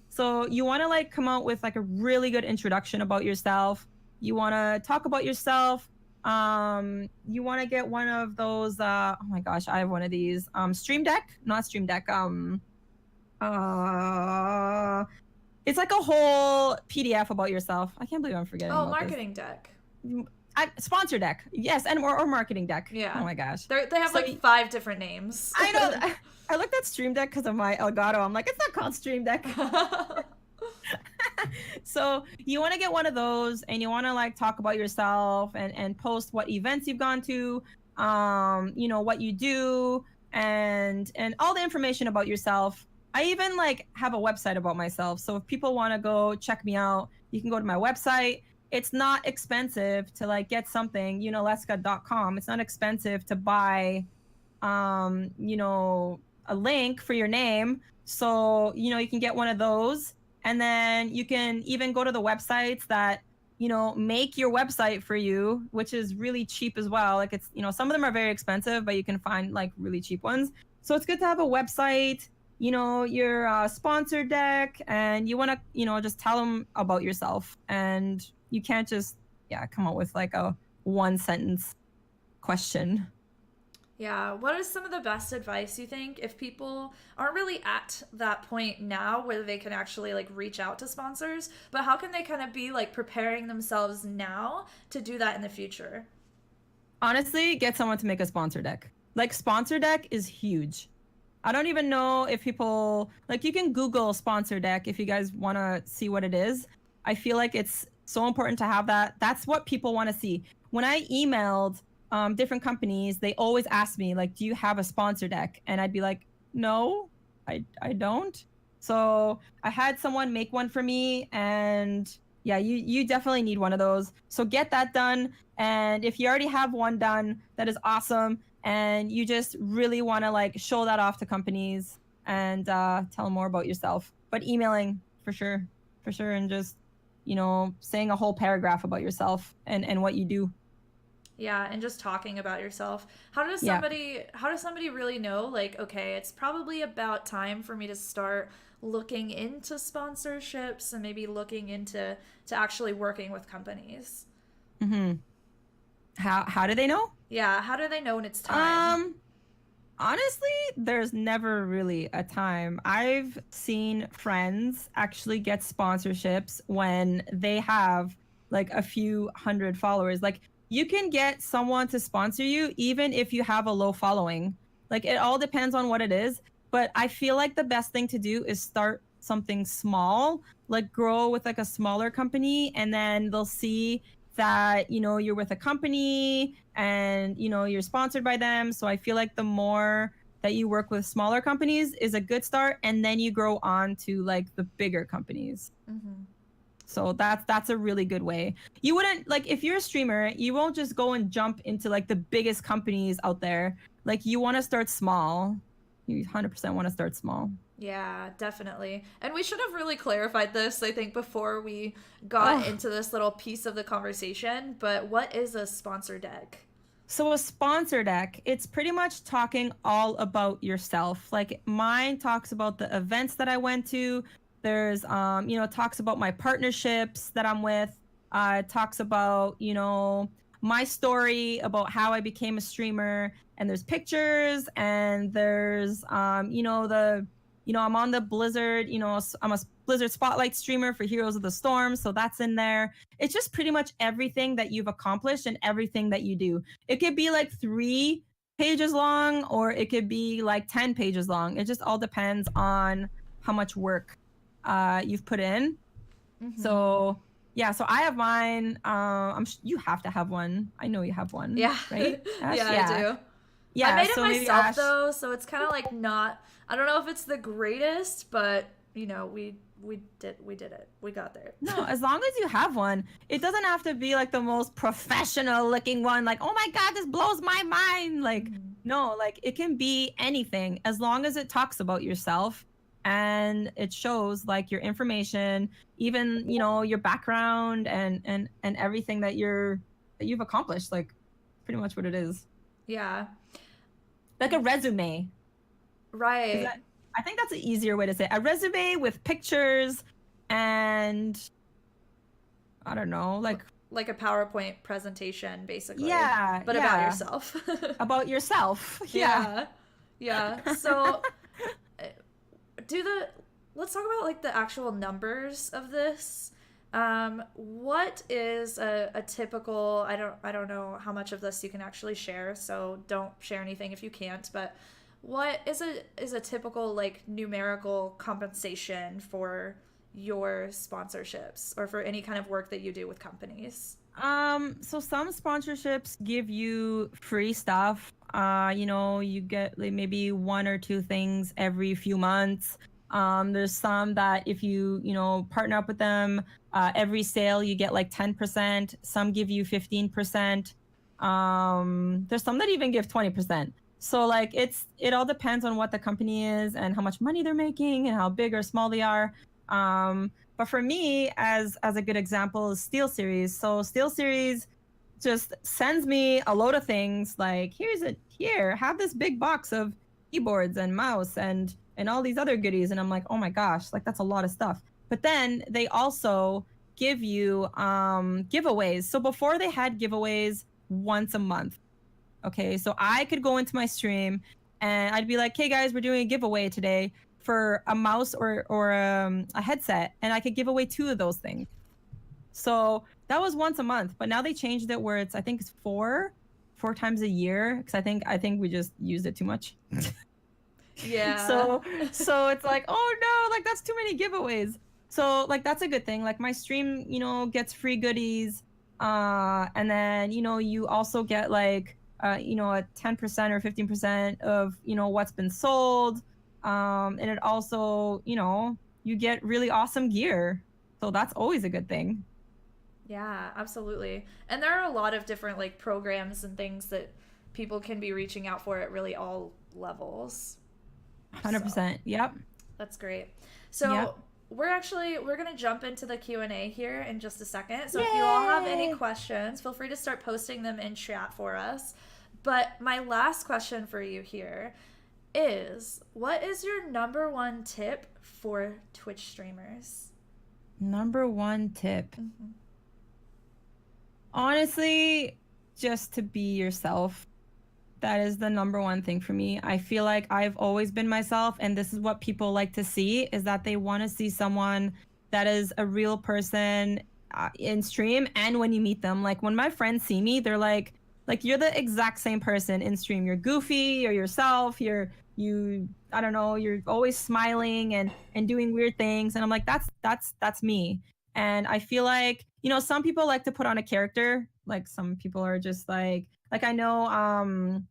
So you want to like come out with like a really good introduction about yourself. You want to talk about yourself. You want to get one of those, oh my gosh, I have one of these, Stream Deck, not Stream Deck, it's like a whole PDF about yourself. I can't believe I'm forgetting about marketing deck. Sponsor deck, yes, and or marketing deck. Yeah. Oh my gosh. They have like 5 different names. I know. I looked at Stream Deck because of my Elgato. I'm like, it's not called Stream Deck. So you want to get one of those, and you want to like talk about yourself and post what events you've gone to, you know, what you do, and all the information about yourself. I even like have a website about myself. So if people want to go check me out, you can go to my website. it's not expensive to like get something, Yunalescka.com. It's not expensive to buy, you know, a link for your name. So, you can get one of those. And then you can even go to the websites that, make your website for you, which is really cheap as well. Like it's, some of them are very expensive, but you can find like really cheap ones. So it's good to have a website, your sponsor deck, and you want to, just tell them about yourself. And you can't just, come up with like a one sentence question. Yeah, what is some of the best advice you think if people aren't really at that point now where they can actually like reach out to sponsors, but how can they kind of be like preparing themselves now to do that in the future? Honestly, get someone to make a sponsor deck. Like sponsor deck is huge. I don't even know if people like you can Google sponsor deck if you guys want to see what it is. I feel like it's so important to have that. That's what people want to see. When I emailed different companies, they always ask me like, "Do you have a sponsor deck?" And I'd be like, "No, I don't." So I had someone make one for me, and yeah, you definitely need one of those. So get that done. And if you already have one done, that is awesome. And you just really want to like show that off to companies and tell them more about yourself. But emailing for sure, and just saying a whole paragraph about yourself and what you do. Yeah, and just talking about yourself. Yeah. How does somebody really know like okay, it's probably about time for me to start looking into sponsorships and maybe looking into to actually working with companies? Mm-hmm. How do they know? Yeah, how do they know when it's time? Um, Honestly, there's never really a time. I've seen friends actually get sponsorships when they have like a few hundred followers. Like you can get someone to sponsor you even if you have a low following. Like it all depends on what it is. But I feel like the best thing to do is start something small, like grow with like a smaller company, and then they'll see that you're with a company and you're sponsored by them. So I feel like the more that you work with smaller companies is a good start, and then you grow on to like the bigger companies. Mm-hmm. So that's a really good way. You wouldn't like if you're a streamer, you won't just go and jump into like the biggest companies out there. Like you want to start small. You 100% want to start small. Yeah, definitely. And we should have really clarified this, I think, before we got Oh, into this little piece of the conversation. But what is a sponsor deck? so a sponsor deck, it's pretty much talking all about yourself. Like mine talks about the events that I went to. There's talks about my partnerships that I'm with. It talks about, my story about how I became a streamer, and there's pictures, and there's I'm on the Blizzard, I'm a Blizzard Spotlight streamer for Heroes of the Storm, so that's in there. It's just pretty much everything that you've accomplished and everything that you do. It could be like 3 pages long, or it could be like 10 pages long. It just all depends on how much work you've put in. Mm-hmm. So yeah, so I have mine. You have to have one. I know you have one, Yeah. right, Ash? Yeah, I Yeah, do. I yeah. made it So maybe myself Ash. though, so it's kind of like not. I don't know if it's the greatest, but we did it. We got there. No, as long as you have one, it doesn't have to be like the most professional looking one. Like, oh my God, this blows my mind. Like, Mhm. no, like it can be anything as long as it talks about yourself and it shows like your information, even, your background and everything that you've accomplished. Like, pretty much what it is. Yeah. Like a And resume. Is right. that I think that's an easier way to say it. A resume with pictures and I don't know, like Like a PowerPoint presentation, basically, yeah, but about yeah. yourself. About yourself. Yeah. Yeah. Yeah. So, uh, do the let's talk about like the actual numbers of this. What is a typical I don't know how much of this you can actually share, so don't share anything if you can't, but what is a typical like numerical compensation for your sponsorships or for any kind of work that you do with companies? So some sponsorships give you free stuff. You get like maybe one or two things every few months. There's some that if you partner up with them, every sale you get like 10%. Some give you 15%. There's some that even give 20%. So like it all depends on what the company is and how much money they're making and how big or small they are. But for me, as a good example, is SteelSeries. So SteelSeries just sends me a load of things like, here, have this big box of keyboards and mouse and all these other goodies. And I'm like, oh my gosh, like that's a lot of stuff. But then they also give you giveaways. So before they had giveaways once a month. Okay, so I could go into my stream and I'd be like, hey guys, we're doing a giveaway today for a mouse or a headset, and I could give away 2 of those things. So that was once a month, but now they changed it where I think it's 4 times a year, because I think we just used it too much. Yeah. So it's like, oh no, like that's too many giveaways. So like that's a good thing. Like my stream, gets free goodies. And then, you also get like a 10% or 15% of, what's been sold. And it also, you get really awesome gear. So that's always a good thing. Yeah, absolutely. And there are a lot of different like programs and things that people can be reaching out for at really all levels. So 100%. Yep. that's great. So Yep. we're gonna jump into the Q&A here in just a second. So if you all have any Yay! questions, feel free to start posting them in chat for us. But my last question for you here is, what is your number one tip for Twitch streamers? Number one tip. Mm-hmm. Honestly, just to be yourself. That is the number one thing for me. I feel like I've always been myself, and this is what people like to see, is that they want to see someone that is a real person in stream and when you meet them. Like when my friends see me, they're like you're the exact same person in stream. You're goofy, you're yourself, I don't know, you're always smiling and doing weird things, and I'm like that's me. And I feel like, some people like to put on a character. Like some people are just like I know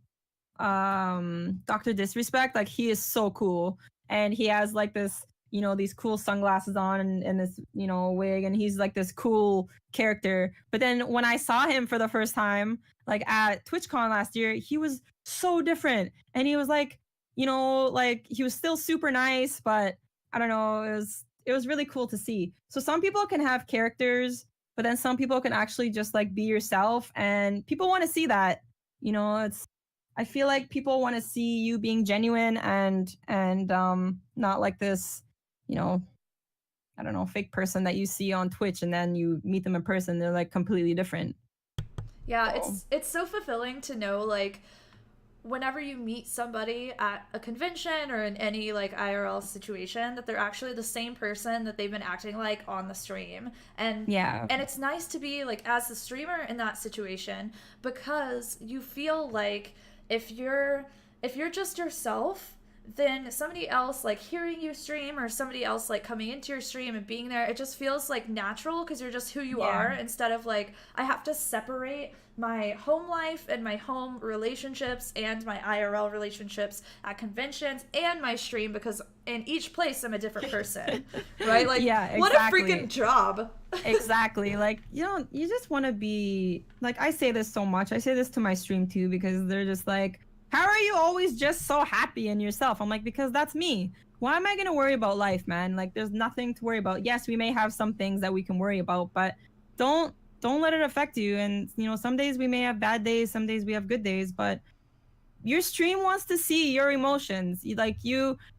Dr. Disrespect, like he is so cool, and he has like this, these cool sunglasses on and this, wig, and he's like this cool character. But then when I saw him for the first time, like at TwitchCon last year, he was so different, and he was like, like he was still super nice, but I don't know, it was really cool to see. So some people can have characters, but then some people can actually just like be yourself, and people want to see that. It's I feel like people want to see you being genuine and not like this, I don't know, fake person that you see on Twitch, and then you meet them in person, they're like completely different. Yeah, So, it's so fulfilling to know, like, whenever you meet somebody at a convention or in any like IRL situation, that they're actually the same person that they've been acting like on the stream. yeah. And it's nice to be like as the streamer in that situation, because you feel like if you're just yourself, then somebody else like hearing you stream or somebody else like coming into your stream and being there, it just feels like natural because you're just who you are, Yeah. instead of like I have to separate my home life and my home relationships and my IRL relationships at conventions and my stream, because in each place I'm a different person. Right? Like, Yeah, what a exactly. freaking job. Exactly. Like, you just want to be like, I say this so much. I say this to my stream too, because they're just like, how are you always just so happy in yourself? I'm like, because that's me. Why am I going to worry about life, man? Like, there's nothing to worry about. Yes, we may have some things that we can worry about, but don't let it affect you. And, some days we may have bad days, some days we have good days, but your stream wants to see your emotions.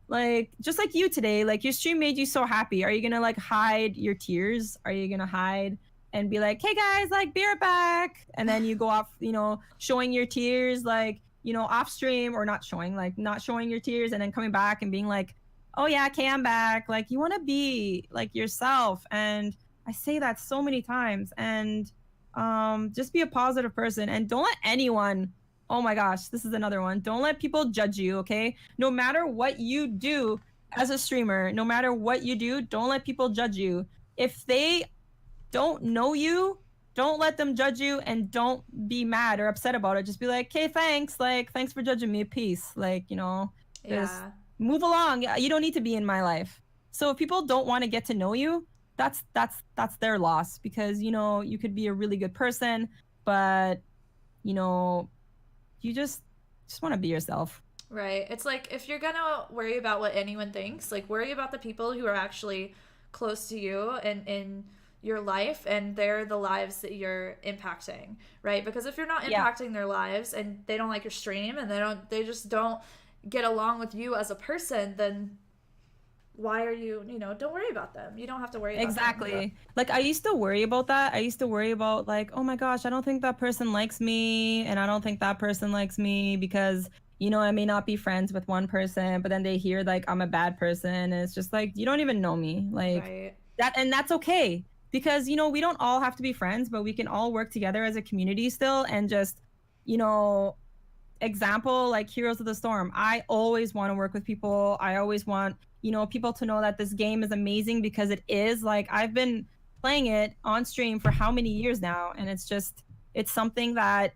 Like just like you today, like your stream made you so happy. Are you gonna like hide your tears? Are you gonna hide and be like, hey guys, like be right back, and then you go off, showing your tears, like, off stream, or not showing, like not showing your tears, and then coming back and being like, oh yeah, okay, I'm back. Like you want to be like yourself. And I say that so many times. And just be a positive person, and don't let anyone, oh my gosh, this is another one. Don't let people judge you, okay? No matter what you do as a streamer, no matter what you do, don't let people judge you. If they don't know you, don't let them judge you, and don't be mad or upset about it. Just be like, "Okay, thanks. Like, thanks for judging me. Peace." Like, just Yeah. move along. You don't need to be in my life. So if people don't want to get to know you, that's their loss, because you could be a really good person, but you know you just want to be yourself. Right. It's like if you're gonna worry about what anyone thinks, like worry about the people who are actually close to you and in your life, and they're the lives that you're impacting, right? Because if you're not Yeah, impacting their lives and they don't like your stream and they just don't get along with you as a person, then why are you, don't worry about them. You don't have to worry about them. exactly. Like I used to worry about that. I used to worry about like, oh my gosh, I don't think that person likes me, and I don't think that person likes me because I may not be friends with one person, but then they hear like I'm a bad person, and it's just like you don't even know me. Like Right. that, and that's okay, because we don't all have to be friends, but we can all work together as a community still, and just you know example, like Heroes of the Storm. I always want to work with people. I always want, people to know that this game is amazing, because it is. Like I've been playing it on stream for how many years now, and it's something that,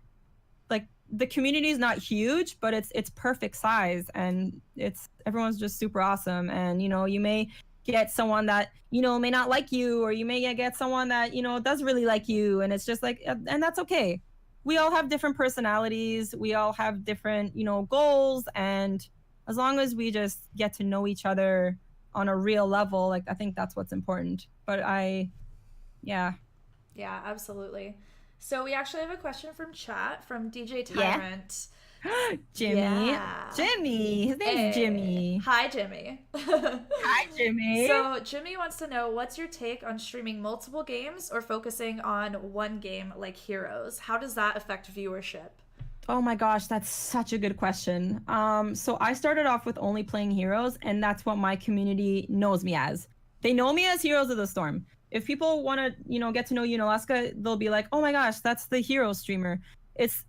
like, the community is not huge, but it's perfect size, and it's everyone's just super awesome. And you may get someone that may not like you, or you may get someone that does really like you, and it's just like, and that's okay. We all have different personalities, we all have different goals, and as long as we just get to know each other on a real level, like I think that's what's important. But yeah. Yeah, absolutely. So we actually have a question from chat from DJ Yeah. Tyrant. Jimmy. Yeah. Jimmy. His name's Hey. Jimmy. Hi, Jimmy. Hi, Jimmy. So, Jimmy wants to know, what's your take on streaming multiple games or focusing on one game like Heroes? How does that affect viewership? Oh my gosh, that's such a good question. So I started off with only playing Heroes, and that's what my community knows me as. They know me as Heroes of the Storm. If people want to, get to know Yunalescka, they'll be like, "Oh my gosh, that's the hero streamer." It's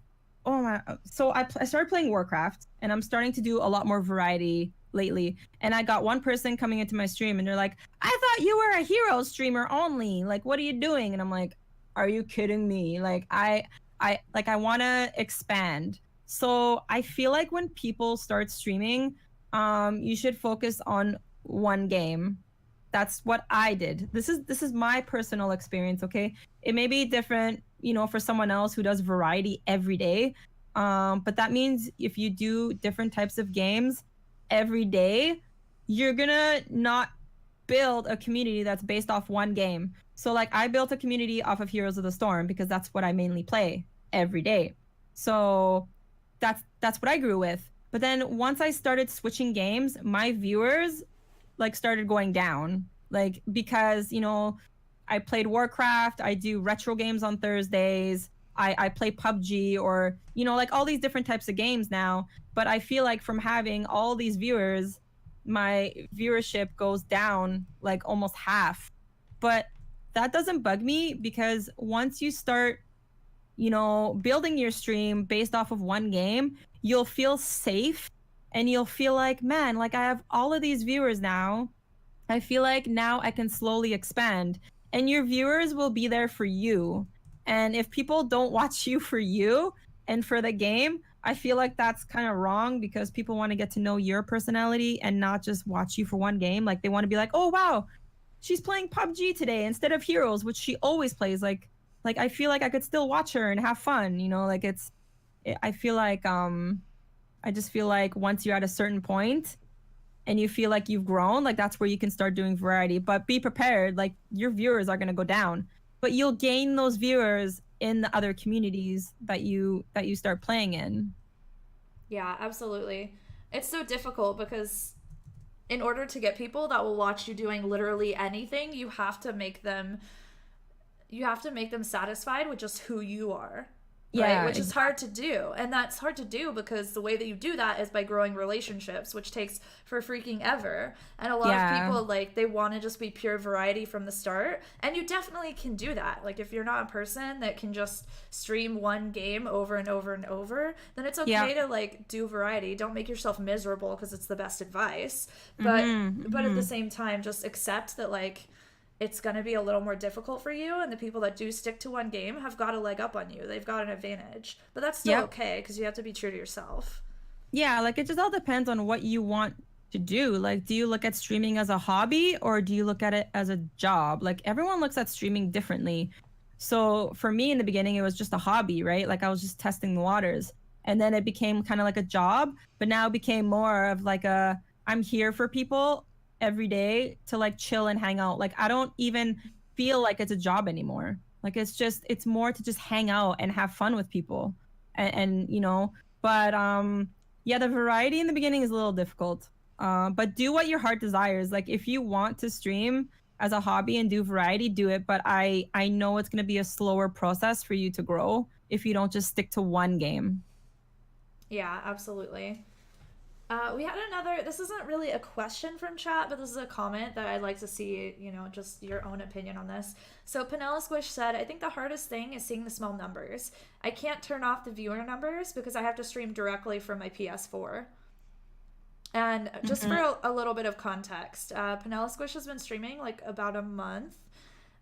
oh my. So I started playing Warcraft, and I'm starting to do a lot more variety lately. And I got one person coming into my stream, and they're like, "I thought you were a hero streamer only. Like, what are you doing?" And I'm like, "Are you kidding me? Like, I want to expand." So I feel like when people start streaming, you should focus on one game. That's what I did. This is my personal experience, okay? It may be different, for someone else who does variety every day. But that means if you do different types of games every day, you're gonna not build a community that's based off one game. So like I built a community off of Heroes of the Storm because that's what I mainly play every day. So that's what I grew with. But then once I started switching games, my viewers like started going down. Like because, I played Warcraft, I do retro games on Thursdays, I play PUBG, or, like all these different types of games now. But I feel like from having all these viewers, my viewership goes down like almost half. But that doesn't bug me, because once you start, building your stream based off of one game, you'll feel safe, and you'll feel like, man, like I have all of these viewers now. I feel like now I can slowly expand, and your viewers will be there for you. And if people don't watch you for you and for the game, I feel like that's kind of wrong, because people want to get to know your personality and not just watch you for one game. Like they want to be like, "Oh wow, she's playing PUBG today instead of Heroes, which she always plays." Like I feel like I could still watch her and have fun, like I feel like I just feel like once you're at a certain point and you feel like you've grown, like that's where you can start doing variety. But be prepared, like your viewers are going to go down, but you'll gain those viewers in the other communities that you start playing in. Yeah, absolutely. It's so difficult because in order to get people that will watch you doing literally anything, you have to make them satisfied with just who you are, right? Yeah, Which is hard to do. And that's hard to do because the way that you do that is by growing relationships, which takes for freaking ever. And a lot of yeah, people, like, they want to just be pure variety from the start. And you definitely can do that. Like, if you're not a person that can just stream one game over and over and over, then it's yeah. okay to, like, do variety. Don't make yourself miserable because it's the best advice. But, Mm-hmm, but at the mm-hmm. same time, just accept that, like, it's going to be a little more difficult for you, and the people that do stick to one game have got a leg up on you. They've got an advantage, but that's still Yep. okay because you have to be true to yourself. Yeah, like it just all depends on what you want to do. Like, do you look at streaming as a hobby or do you look at it as a job? Like, everyone looks at streaming differently. So for me in the beginning, it was just a hobby, right? Like, I was just testing the waters. And then it became kind of like a job, but now it became more of like a, I'm here for people every day to like chill and hang out. Like, I don't even feel like it's a job anymore. Like, it's more to just hang out and have fun with people. And you know, but yeah, the variety in the beginning is a little difficult. But do what your heart desires. Like, if you want to stream as a hobby and do variety, do it. But I know it's going to be a slower process for you to grow if you don't just stick to one game. Yeah, absolutely. We had another. This isn't really a question from chat, but this is a comment that I'd like to see. You know, just your own opinion on this. So Panella Squish said, "I think the hardest thing is seeing the small numbers. I can't turn off the viewer numbers because I have to stream directly from my PS4." And just for a little bit of context, Panella Squish has been streaming like about a month.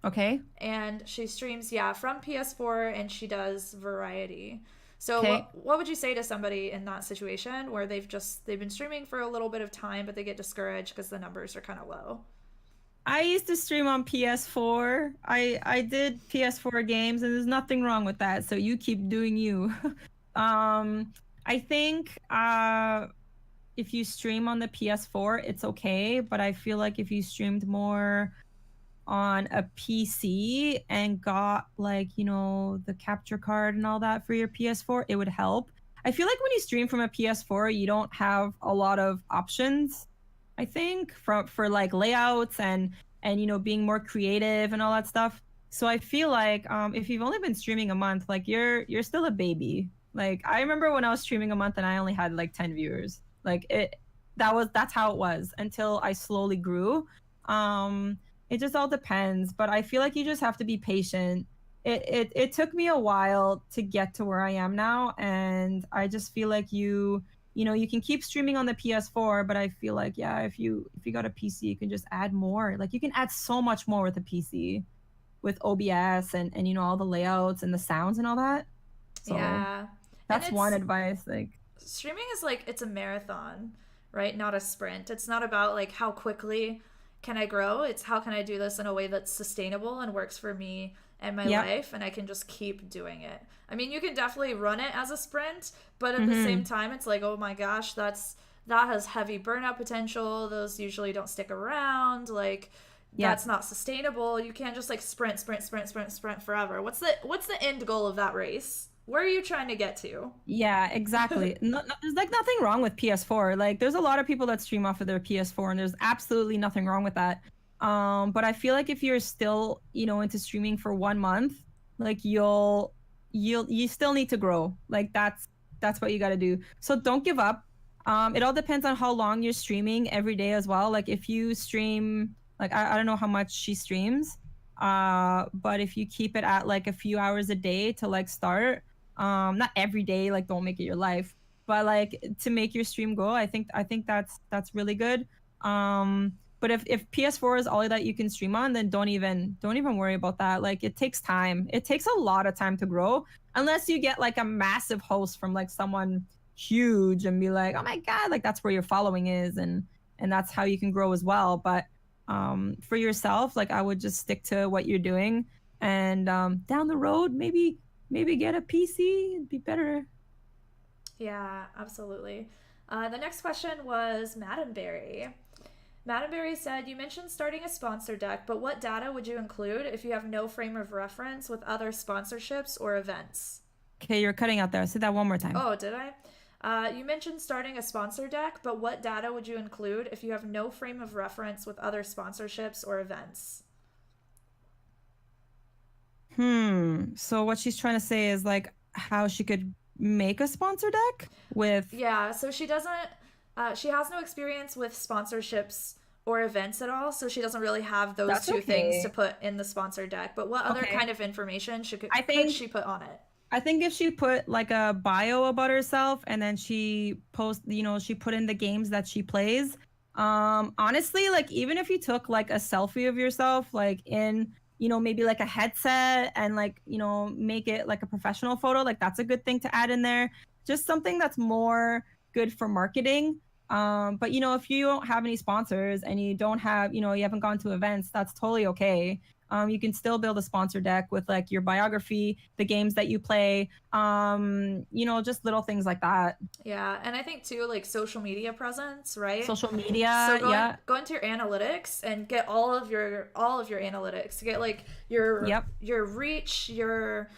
Okay. And she streams, yeah, from PS4, and she does variety. So Okay. what would you say to somebody in that situation where they've been streaming for a little bit of time, but they get discouraged because the numbers are kind of low? I used to stream on PS4. I did PS4 games, and there's nothing wrong with that. So you keep doing you. I think if you stream on the PS4, it's okay. But I feel like if you streamed more on a PC and got like, you know, the capture card and all that for your PS4, it would help. I feel like when you stream from a PS4, you don't have a lot of options, I think, for like layouts and you know, being more creative and all that stuff. So I feel like if you've only been streaming a month, like you're still a baby. Like, I remember when I was streaming a month and I only had like 10 viewers. Like, that's how it was until I slowly grew. It just all depends, but I feel like you just have to be patient. It took me a while to get to where I am now, and I just feel like you know, you can keep streaming on the PS4, but I feel like, yeah, if you got a PC, you can just add more. Like, you can add so much more with a PC with OBS and you know, all the layouts and the sounds and all that. So Yeah. And that's one advice. Like, streaming is like, it's a marathon, right? Not a sprint. It's not about like how quickly can I grow? It's how can I do this in a way that's sustainable and works for me and my life, and I can just keep doing it. I mean, you can definitely run it as a sprint, but at the same time, it's like, oh my gosh, that has heavy burnout potential. Those usually don't stick around. Like, that's not sustainable. You can't just like sprint forever. What's the end goal of that race? Where are you trying to get to? Yeah, exactly. There's like nothing wrong with PS4. Like, there's a lot of people that stream off of their PS4, and there's absolutely nothing wrong with that. But I feel like if you're still, you know, into streaming for 1 month, like you still need to grow. Like, that's what you got to do. So don't give up. It all depends on how long you're streaming every day as well. Like, if you stream, like, I don't know how much she streams, but if you keep it at like a few hours a day to like start, not every day, like, don't make it your life, but like to make your stream go, I think that's really good. But if PS4 is all that you can stream on, then don't even worry about that. Like, it takes time. It takes a lot of time to grow, unless you get like a massive host from like someone huge and be like, oh my god, like, that's where your following is, and that's how you can grow as well. But for yourself, like, I would just stick to what you're doing, and down the road, maybe get a PC. It'd be better. Yeah, absolutely. The next question was Madam Berry. Madam Berry said, you mentioned starting a sponsor deck, but what data would you include if you have no frame of reference with other sponsorships or events? Okay, you're cutting out there. Say that one more time. Oh, did I? You mentioned starting a sponsor deck, but what data would you include if you have no frame of reference with other sponsorships or events? So what she's trying to say is like how she could make a sponsor deck with. Yeah, so she doesn't. She has no experience with sponsorships or events at all, so she doesn't really have those two things to put in the sponsor deck. But what other kind of information could she put on it? I think if she put like a bio about herself, and then she she put in the games that she plays. Honestly, like, even if you took like a selfie of yourself, like in, you know, maybe like a headset, and like, you know, make it like a professional photo, like, that's a good thing to add in there. Just something that's more good for marketing. But you know, if you don't have any sponsors and you don't have, you know, you haven't gone to events, that's totally okay. You can still build a sponsor deck with like your biography, the games that you play, you know, just little things like that. Yeah, and I think too, like social media presence, right? Social So media, yeah. go into your analytics and get all of your analytics. Get like your Yep. your reach, your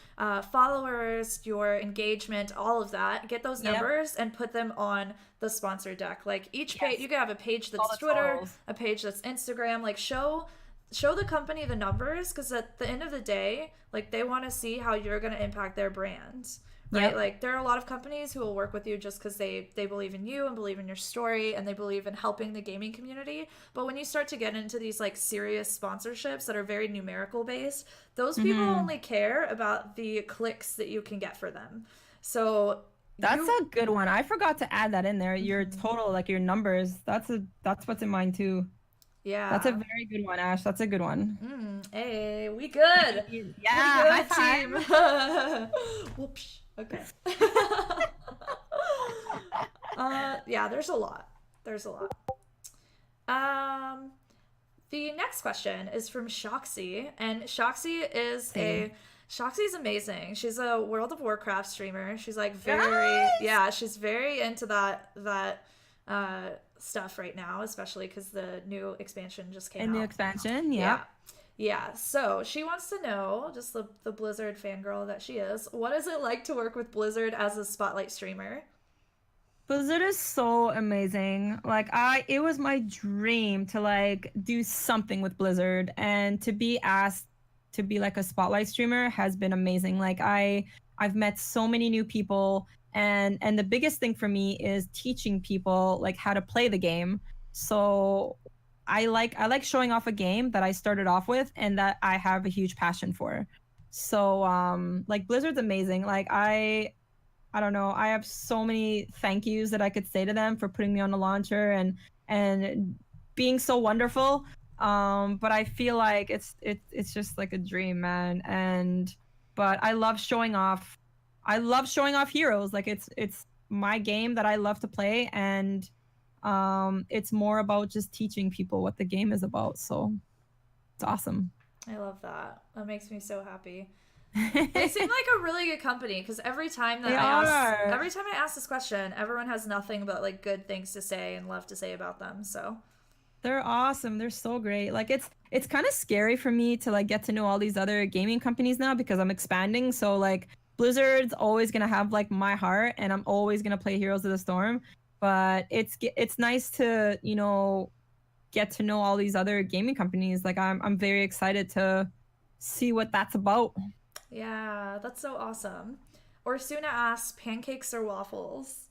followers, your engagement, all of that. Get those Yep. numbers and put them on the sponsor deck. Like each page, Yes. you could have a page All that's the Twitter, totals. a page that's Instagram. Like show the company the numbers, because at the end of the day, like they want to see how you're going to impact their brand, right? Yep. Like there are a lot of companies who will work with you just because they believe in you and believe in your story and they believe in helping the gaming community. But when you start to get into these like serious sponsorships that are very numerical based, those people only care about the clicks that you can get for them. So That's a good one. I forgot to add that in there. Your total, like your numbers. That's what's in mine too. That's a yeah. very good one, Ash. That's a good one. Hey, we good. Yeah, We high good five. team. Whoops. Okay. Yeah, there's a lot. There's a lot. Um, the next question is from Shoxy, and Same. Shoxy's amazing. She's a World of Warcraft streamer. She's like Nice! yeah, she's very into that stuff right now, especially because the new expansion just came In the out. expansion, Yeah. yep. Yeah, so she wants to know, just the Blizzard fangirl that she is, what is it like to work with Blizzard as a Spotlight streamer? Blizzard is so amazing. Like it was my dream to like do something with Blizzard, and to be asked to be like a spotlight streamer has been amazing. Like I've met so many new people, and the biggest thing for me is teaching people like how to play the game. So I like showing off a game that I started off with and that I have a huge passion for. So like Blizzard's amazing. Like I don't know. I have so many thank yous that I could say to them for putting me on the launcher and being so wonderful. But I feel like it's just like a dream, man. And but I love showing off. I love showing off heroes. Like it's my game that I love to play, and it's more about just teaching people what the game is about. So it's awesome. I love that. That makes me so happy. They seem like a really good company because They are. every time I ask this question, everyone has nothing but like good things to say and love to say about them. So They're awesome. They're so great. Like it's kind of scary for me to like get to know all these other gaming companies now because I'm expanding. So like Blizzard's always gonna have like my heart, and I'm always gonna play Heroes of the Storm. But it's nice to, you know, get to know all these other gaming companies. Like I'm very excited to see what that's about. yeah, that's so awesome. Orsuna asks, pancakes or waffles?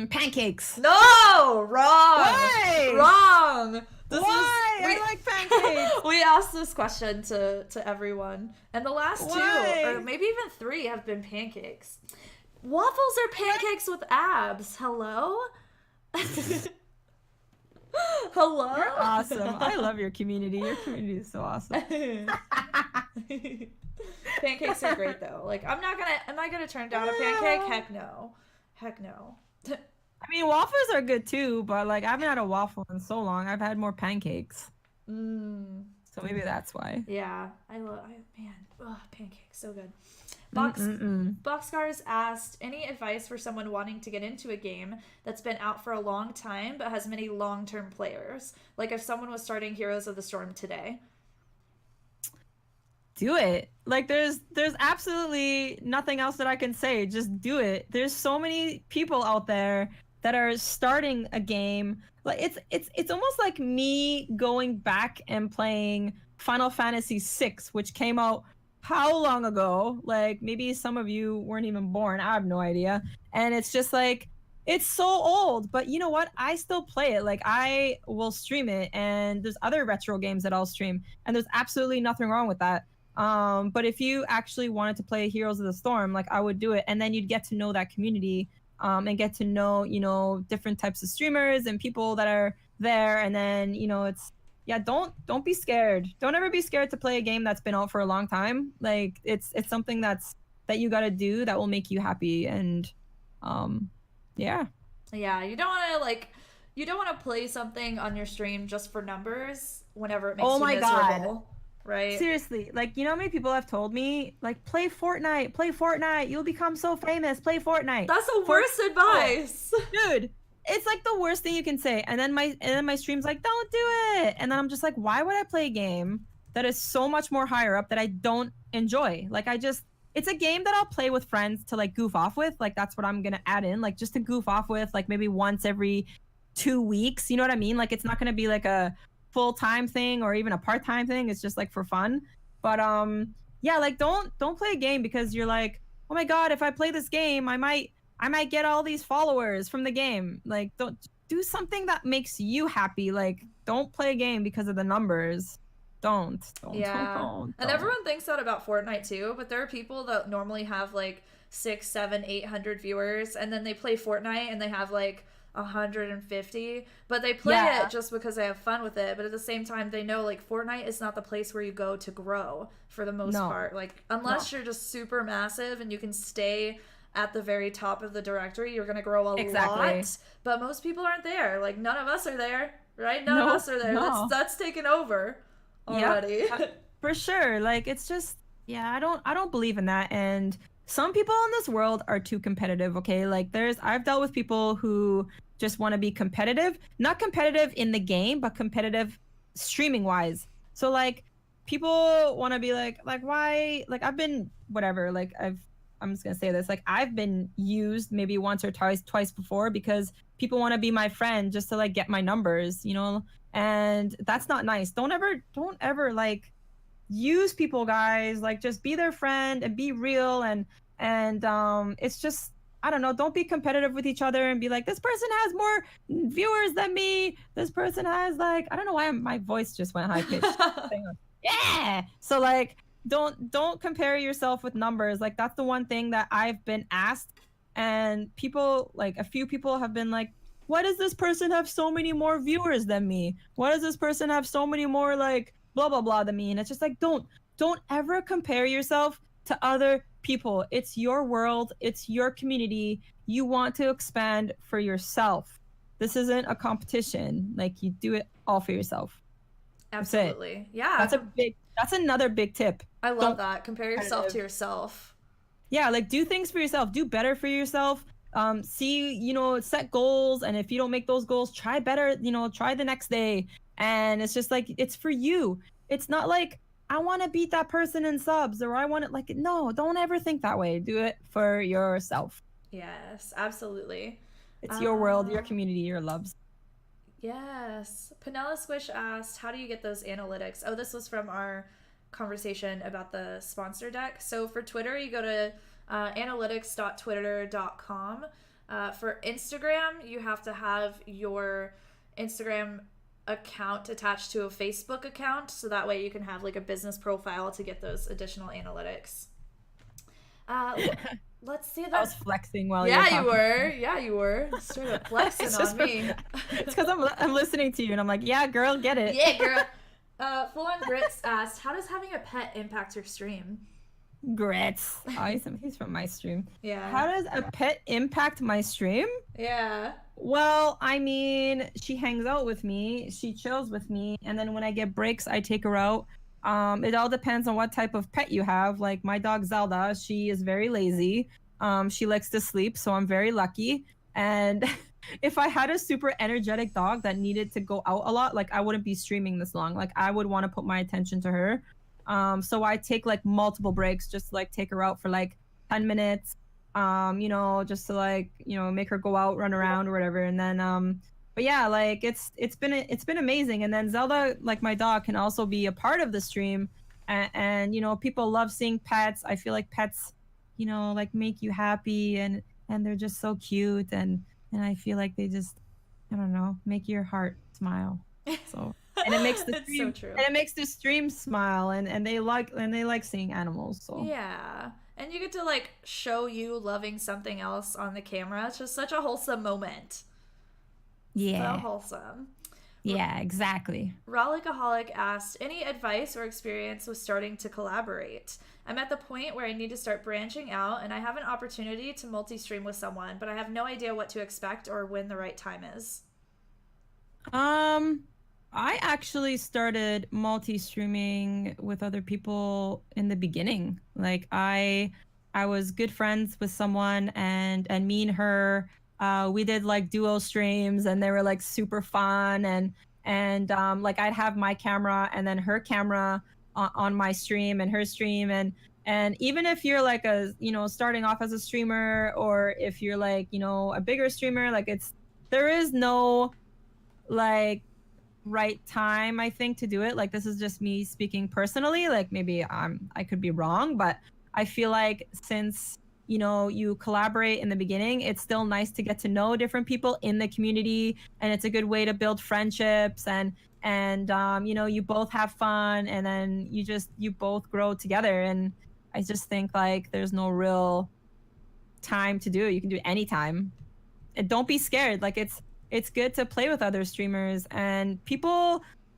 Pancakes. No, wrong, Why? wrong. Why? I like pancakes. We asked this question to everyone, and the last Why? two, or maybe even three, have been pancakes. Waffles are pancakes with abs. Hello? Hello? You're awesome. I love your community. Your community is so awesome. Pancakes are great though. Like am I gonna turn down a pancake? Heck no. Heck no. I mean, waffles are good too, but like I haven't had a waffle in so long. I've had more pancakes. So maybe that's why. Yeah. Man, pancakes, so good. Boxcars asked, any advice for someone wanting to get into a game that's been out for a long time but has many long-term players? Like if someone was starting Heroes of the Storm today. Do it. Like there's absolutely nothing else that I can say. Just do it. There's so many people out there that are starting a game. Like it's almost like me going back and playing Final Fantasy VI, which came out how long ago? Like maybe some of you weren't even born. I have no idea. And it's just like it's so old, but you know what? I still play it. Like I will stream it, and there's other retro games that I'll stream, and there's absolutely nothing wrong with that. But if you actually wanted to play Heroes of the Storm, like I would do it, and then you'd get to know that community, and get to know, you know, different types of streamers and people that are there, and then, you know, it's yeah, don't be scared. Don't ever be scared to play a game that's been out for a long time. Like it's something that you got to do that will make you happy, and Yeah. Yeah, you don't want to like you don't want to play something on your stream just for numbers whenever it makes Oh you my God. miserable, right? Seriously, like, you know how many people have told me, like, play Fortnite, you'll become so famous, play Fortnite. That's the For worst people, advice. dude, it's like the worst thing you can say. And then my stream's like, don't do it. And then I'm just like, why would I play a game that is so much more higher up that I don't enjoy? Like, it's a game that I'll play with friends to like goof off with. Like, that's what I'm gonna add in, like, just to goof off with, like maybe once every 2 weeks. You know what I mean? Like, it's not gonna be like a full-time thing or even a part-time thing. It's just like for fun. But yeah, like, don't play a game because you're like, oh my God, if I play this game, I might get all these followers from the game. Like, don't do something that makes you happy. Like, don't play a game because of the numbers. Don't, don't, don't, Yeah. don't, And don't. everyone thinks that about Fortnite too, but there are people that normally have like six, seven, 800 viewers, and then they play Fortnite and they have like 150, but they play Yeah, it just because they have fun with it. But at the same time, they know like Fortnite is not the place where you go to grow for the most no, part. Like, no, unless you're just super massive and you can stay at the very top of the directory, you're going to grow a exactly. lot. But most people aren't there. Like, none of us are there, right? None of No, us are there. That's no. that's taken over Yep, already. for sure. Like, it's just, yeah, I don't believe in that. And some people in this world are too competitive, okay? Like, I've dealt with people who just want to be competitive, not competitive in the game, but competitive streaming wise. So like, people want to be like, why, like, I've been whatever, like, I'm just gonna say this, like, I've been used maybe once or twice before because people want to be my friend just to like get my numbers, you know? And that's not nice. Don't ever like use people, guys. Like, just be their friend and be real. And it's just, I don't know, don't be competitive with each other and be like, this person has more viewers than me, this person has, like, I don't know why my voice just went high pitched. Yeah, so like, don't compare yourself with numbers. Like, that's the one thing that I've been asked, and people, like, a few people have been like, why does this person have so many more viewers than me? Why does this person have so many more, like, blah blah blah than me? And it's just like, don't ever compare yourself to other people. It's your world, it's your community. You want to expand for yourself. This isn't a competition. Like, you do it all for yourself. That's it. Absolutely. Yeah. That's another big tip. I love Don't that. Compare be yourself to competitive. yourself. Yeah, like, do things for yourself, do better for yourself. See, set goals, and if you don't make those goals, try better, try the next day. And it's just like, it's for you. It's not like, I want to beat that person in subs, or I want to, like, no, don't ever think that way. Do it for yourself. Yes, absolutely. It's your world, your Uh, community, your loves. yes. Panella Squish asked, how do you get those analytics? Oh, this was from our conversation about the sponsor deck. So for Twitter, you go to analytics.twitter.com. For Instagram, you have to have your Instagram account attached to a Facebook account, so that way you can have like a business profile to get those additional analytics. Uh, let's see I was that. flexing while you were Yeah, you talking. were. Yeah, you were. Straight up flexing It's on just me. it's because I'm listening to you, and I'm like, yeah, girl, get it. Yeah, girl. Full on Grits asked, how does having a pet impact your stream? Grits. Oh, he's from my stream. How Yeah. does a pet impact my stream? Yeah. Well, I mean, she hangs out with me, she chills with me, and then when I get breaks, I take her out. It all depends on what type of pet you have. Like, my dog Zelda, she is very lazy. She likes to sleep, so I'm very lucky. And if I had a super energetic dog that needed to go out a lot, like, I wouldn't be streaming this long. Like, I would want to put my attention to her. So I take like multiple breaks, just to like take her out for like 10 minutes, just to like, make her go out, run around or whatever. And then but yeah, like, it's been amazing. And then Zelda, like, my dog, can also be a part of the stream. And people love seeing pets. I feel like pets, like, make you happy, and they're just so cute, and I feel like they just, I don't know, make your heart smile. So, and it makes the It's so stream true. and it makes the stream smile, and they like seeing animals. So Yeah. And you get to like show you loving something else on the camera. It's just such a wholesome moment. So yeah. wholesome. Yeah, exactly. Rollicaholic asked, any advice or experience with starting to collaborate? I'm at the point where I need to start branching out and I have an opportunity to multi-stream with someone, but I have no idea what to expect or when the right time is. Um, I actually started multi-streaming with other people in the beginning. Like I was good friends with someone and me and her we did like duo streams and they were like super fun and like I'd have my camera and then her camera on my stream and her stream and even if you're like a starting off as a streamer or if you're like a bigger streamer like it's there is no like right time I think to do it. Like this is just me speaking personally, like maybe I could be wrong, but I feel like since you collaborate in the beginning, it's still nice to get to know different people in the community and it's a good way to build friendships and you both have fun and then you both grow together and I just think like there's no real time to do it. You can do it anytime and don't be scared. Like it's good to play with other streamers and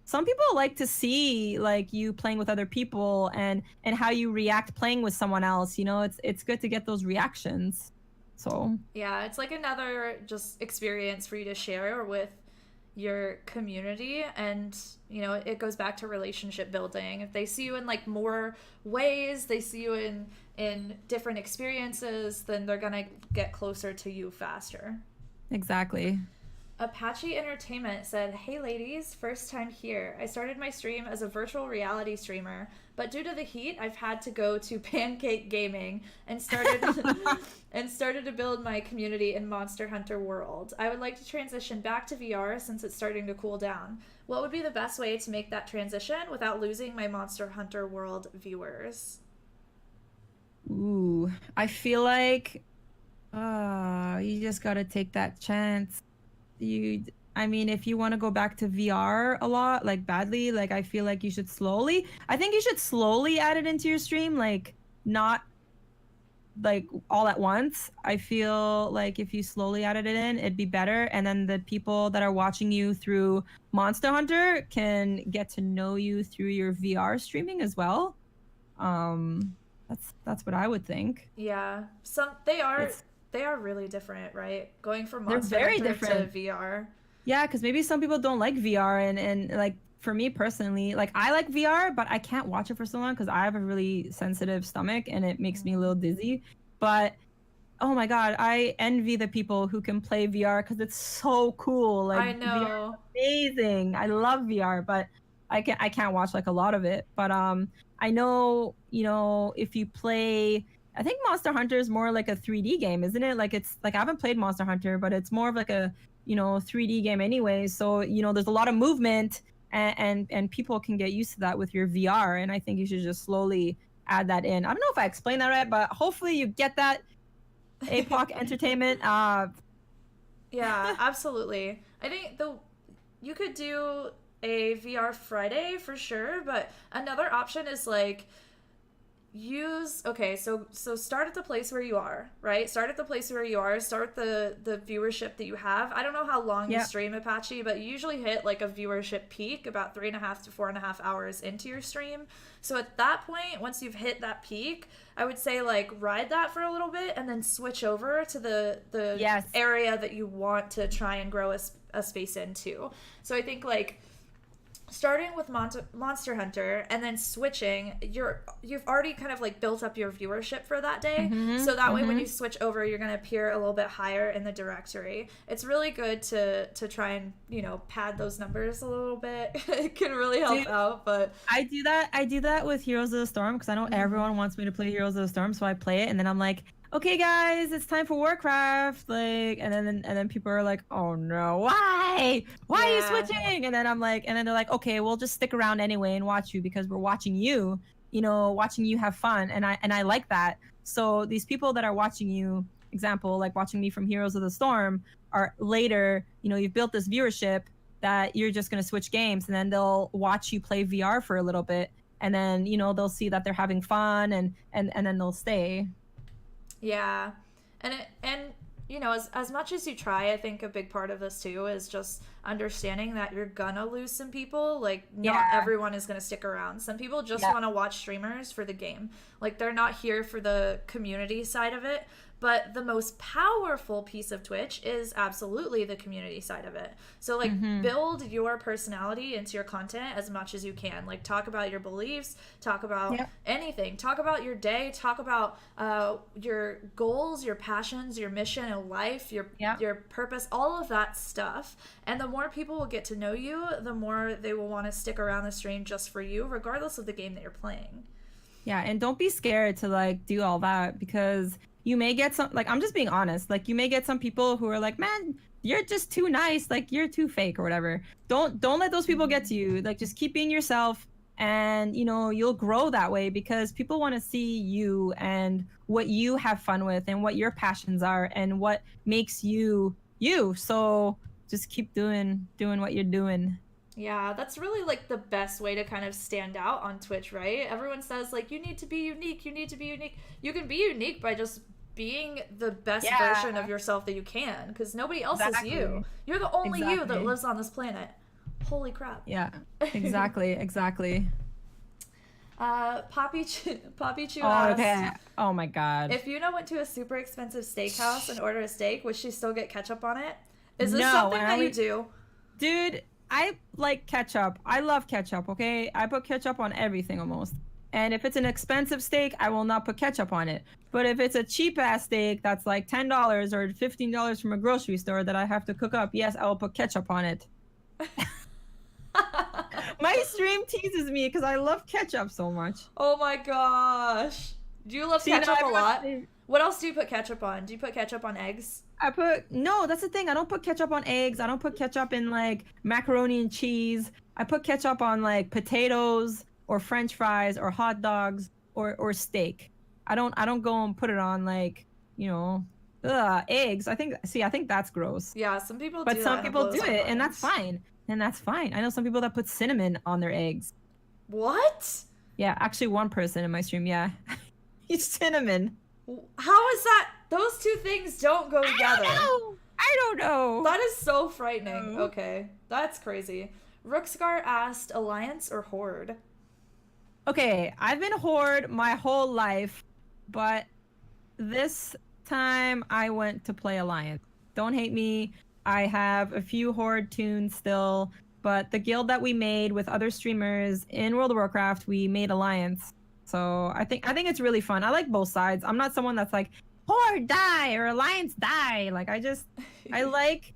some people like to see like you playing with other people and how you react playing with someone else. It's good to get those reactions. So Yeah, it's like another just experience for you to share with your community and it goes back to relationship building. If they see you in like more ways, they see you in different experiences, then they're gonna get closer to you faster. exactly. Apache Entertainment said, hey ladies, first time here. I started my stream as a virtual reality streamer, but due to the heat, I've had to go to Pancake Gaming and started and started to build my community in Monster Hunter World. I would like to transition back to VR since it's starting to cool down. What would be the best way to make that transition without losing my Monster Hunter World viewers? Ooh, I feel like you just gotta take that chance. I mean, if you want to go back to VR a lot, like badly, like I feel like I think you should slowly add it into your stream, like not like all at once. I feel like if you slowly added it in, it'd be better. And then the people that are watching you through Monster Hunter can get to know you through your VR streaming as well. Um, that's what I would think. Yeah, some they are It's they are really different, right? Going from they're Monster very Hunter to different. VR. Yeah, because maybe some people don't like VR and like for me personally, like I like VR, but I can't watch it for so long because I have a really sensitive stomach and it makes me a little dizzy. But oh my God, I envy the people who can play VR because it's so cool. Like I VR know. is amazing. I love VR, but I can't watch like a lot of it. But I know, if you play I think Monster Hunter is more like a 3D game, isn't it? Like it's like I haven't played Monster Hunter, but it's more of like a 3D game anyway. So there's a lot of movement, and people can get used to that with your VR. And I think you should just slowly add that in. I don't know if I explained that right, but hopefully you get that. APOC Entertainment. Yeah, absolutely. I think you could do a VR Friday for sure, but another option is like so start at the place where you are, right? Start at the place where you are, start the viewership that you have. I don't know how long you Yeah. stream, Apache, but you usually hit like a viewership peak about 3.5 to 4.5 hours into your stream. So at that point, once you've hit that peak, I would say like ride that for a little bit and then switch over to the Yes. area that you want to try and grow a space into. So I think like starting with Monster Hunter and then switching, you've already kind of like built up your viewership for that day. So that way when you switch over, you're going to appear a little bit higher in the directory. It's really good to try and, pad those numbers a little bit. It can really help out, but I do that with Heroes of the Storm because I know everyone wants me to play Heroes of the Storm, so I play it and then I'm like, okay guys, it's time for Warcraft, like, and then people are like, oh no, why are you switching? And then I'm like, and then they're like, okay, we'll just stick around anyway and watch you because we're watching you, watching you have fun, and I like that. So these people that are watching you, example, like watching me from Heroes of the Storm, are later, you've built this viewership that you're just gonna switch games, and then they'll watch you play VR for a little bit, and then they'll see that they're having fun, and then they'll stay. yeah. And you know, as much as you try, I think a big part of this too is just understanding that you're gonna lose some people. Like, not Yeah. everyone is gonna stick around. Some people just Yeah. want to watch streamers for the game. Like, they're not here for the community side of it. But the most powerful piece of Twitch is absolutely the community side of it. So, like, build your personality into your content as much as you can. Like, talk about your beliefs, talk about anything, talk about your day, talk about your goals, your passions, your mission in life, your purpose, all of that stuff. And the more people will get to know you, the more they will want to stick around the stream just for you, regardless of the game that you're playing. Yeah, and don't be scared to like do all that, because you may get some, like, I'm just being honest, like you may get some people who are like, man, you're just too nice, like you're too fake or whatever. Don't let those people get to you. Like, just keep being yourself, and you know, you'll grow that way, because people want to see you and what you have fun with and what your passions are and what makes you you. So just keep doing what you're doing. Yeah, that's really like the best way to kind of stand out on Twitch, right? Everyone says like you need to be unique, you need to be unique. You can be unique by just being the best version of yourself that you can, because nobody else is you. You're the only you that lives on this planet. Holy crap. Yeah, exactly. Exactly. Poppy Chew asks, okay. Oh my god. if Yuna went to a super expensive steakhouse and ordered a steak, would she still get ketchup on it? Is this something that you do? Dude, I like ketchup. I love ketchup, okay? I put ketchup on everything almost. And if it's an expensive steak, I will not put ketchup on it. But if it's a cheap ass steak that's like $10 or $15 from a grocery store that I have to cook up, yes, I will put ketchup on it. My stream teases me because I love ketchup so much. Oh my gosh. Do you love ketchup a lot? What else do you put ketchup on? Do you put ketchup on eggs? No, that's the thing. I don't put ketchup on eggs. I don't put ketchup in like macaroni and cheese. I put ketchup on like potatoes or French fries or hot dogs or steak. I don't go and put it on like, you know, eggs. I think that's gross. Yeah, some people do but that. Some people do it, and that's fine. And that's fine. I know some people that put cinnamon on their eggs. What? Yeah, actually one person in my stream, yeah. He's cinnamon. How is that? Those two things don't go together. I don't know. That is so frightening. Okay, that's crazy. Rookskar asked, Alliance or Horde? Okay, I've been Horde my whole life, but this time I went to play Alliance. Don't hate me. I have a few Horde tunes still, but the guild that we made with other streamers in World of Warcraft, we made Alliance. So I think it's really fun. I like both sides. I'm not someone that's like Horde die or Alliance die. Like I like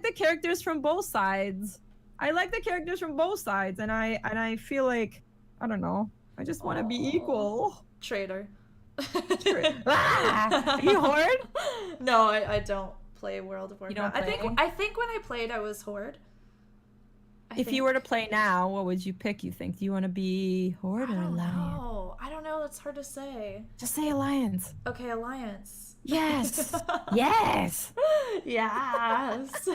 the characters from both sides. I like the characters from both sides, and I feel like, I don't know, I just want to be equal. Traitor. Are you Horde? No, I don't play World of Warcraft. You don't play? I think when I played, I was Horde. If you were to play now, what would you pick, you think? Do you want to be Horde or Alliance? I don't know. That's hard to say. Just say Alliance. Okay, Alliance. Yes. Yes. Yes.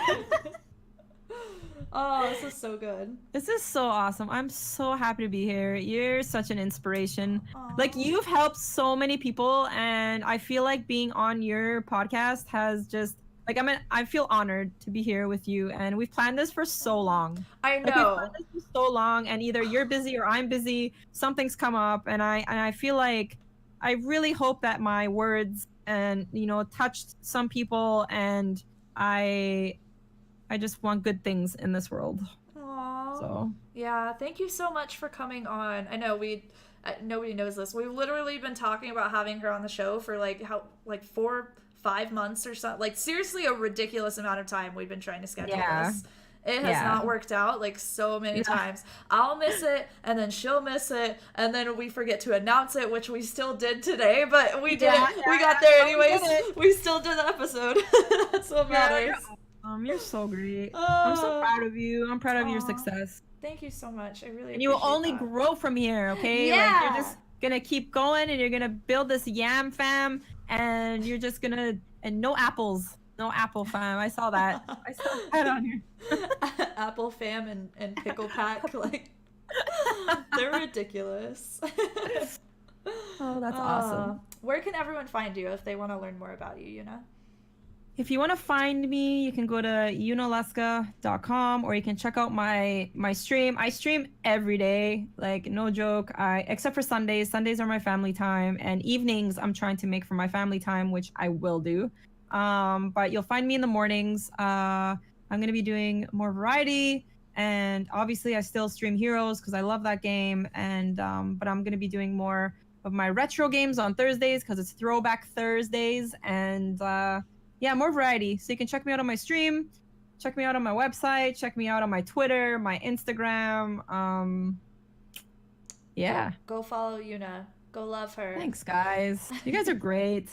Oh, this is so good. This is so awesome. I'm so happy to be here. You're such an inspiration. Aww. Like, you've helped so many people, and I feel like being on your podcast has just, like, I feel honored to be here with you, and we've planned this for so long. I know. Like, we've planned this for so long, and either you're busy or I'm busy, something's come up, and I feel like I really hope that my words and, you know, touched some people, and I just want good things in this world. Aww. So yeah, thank you so much for coming on. I know nobody knows this. We've literally been talking about having her on the show for like 4-5 months or something. Like, seriously, a ridiculous amount of time we've been trying to schedule this. It has not worked out like so many times. I'll miss it, and then she'll miss it, and then we forget to announce it, which we still did today, but we did it. We got there anyways. We still did the episode. That's what matters. You're so great. I'm so proud of you. I'm proud of your success. Thank you so much. I really appreciate And you will only that. grow from here, okay? Yeah. Like, you're just gonna keep going, and you're gonna build this yam fam, and you're just gonna, and no apples. No apple fam. I saw that. I saw that on here. Apple fam and pickle pack, like, they're ridiculous. Oh, that's awesome. Where can everyone find you if they want to learn more about you, Yuna? If you want to find me, you can go to Yunalescka.com, or you can check out my stream. I stream every day, like no joke. Except for Sundays. Sundays are my family time, and evenings I'm trying to make for my family time, which I will do. But you'll find me in the mornings. I'm gonna be doing more variety, and obviously I still stream Heroes because I love that game. And but I'm gonna be doing more of my retro games on Thursdays because it's Throwback Thursdays, and yeah, more variety. So you can check me out on my stream, check me out on my website, check me out on my Twitter, my Instagram. Yeah. Go follow Yuna. Go love her. Thanks, guys. You guys are great.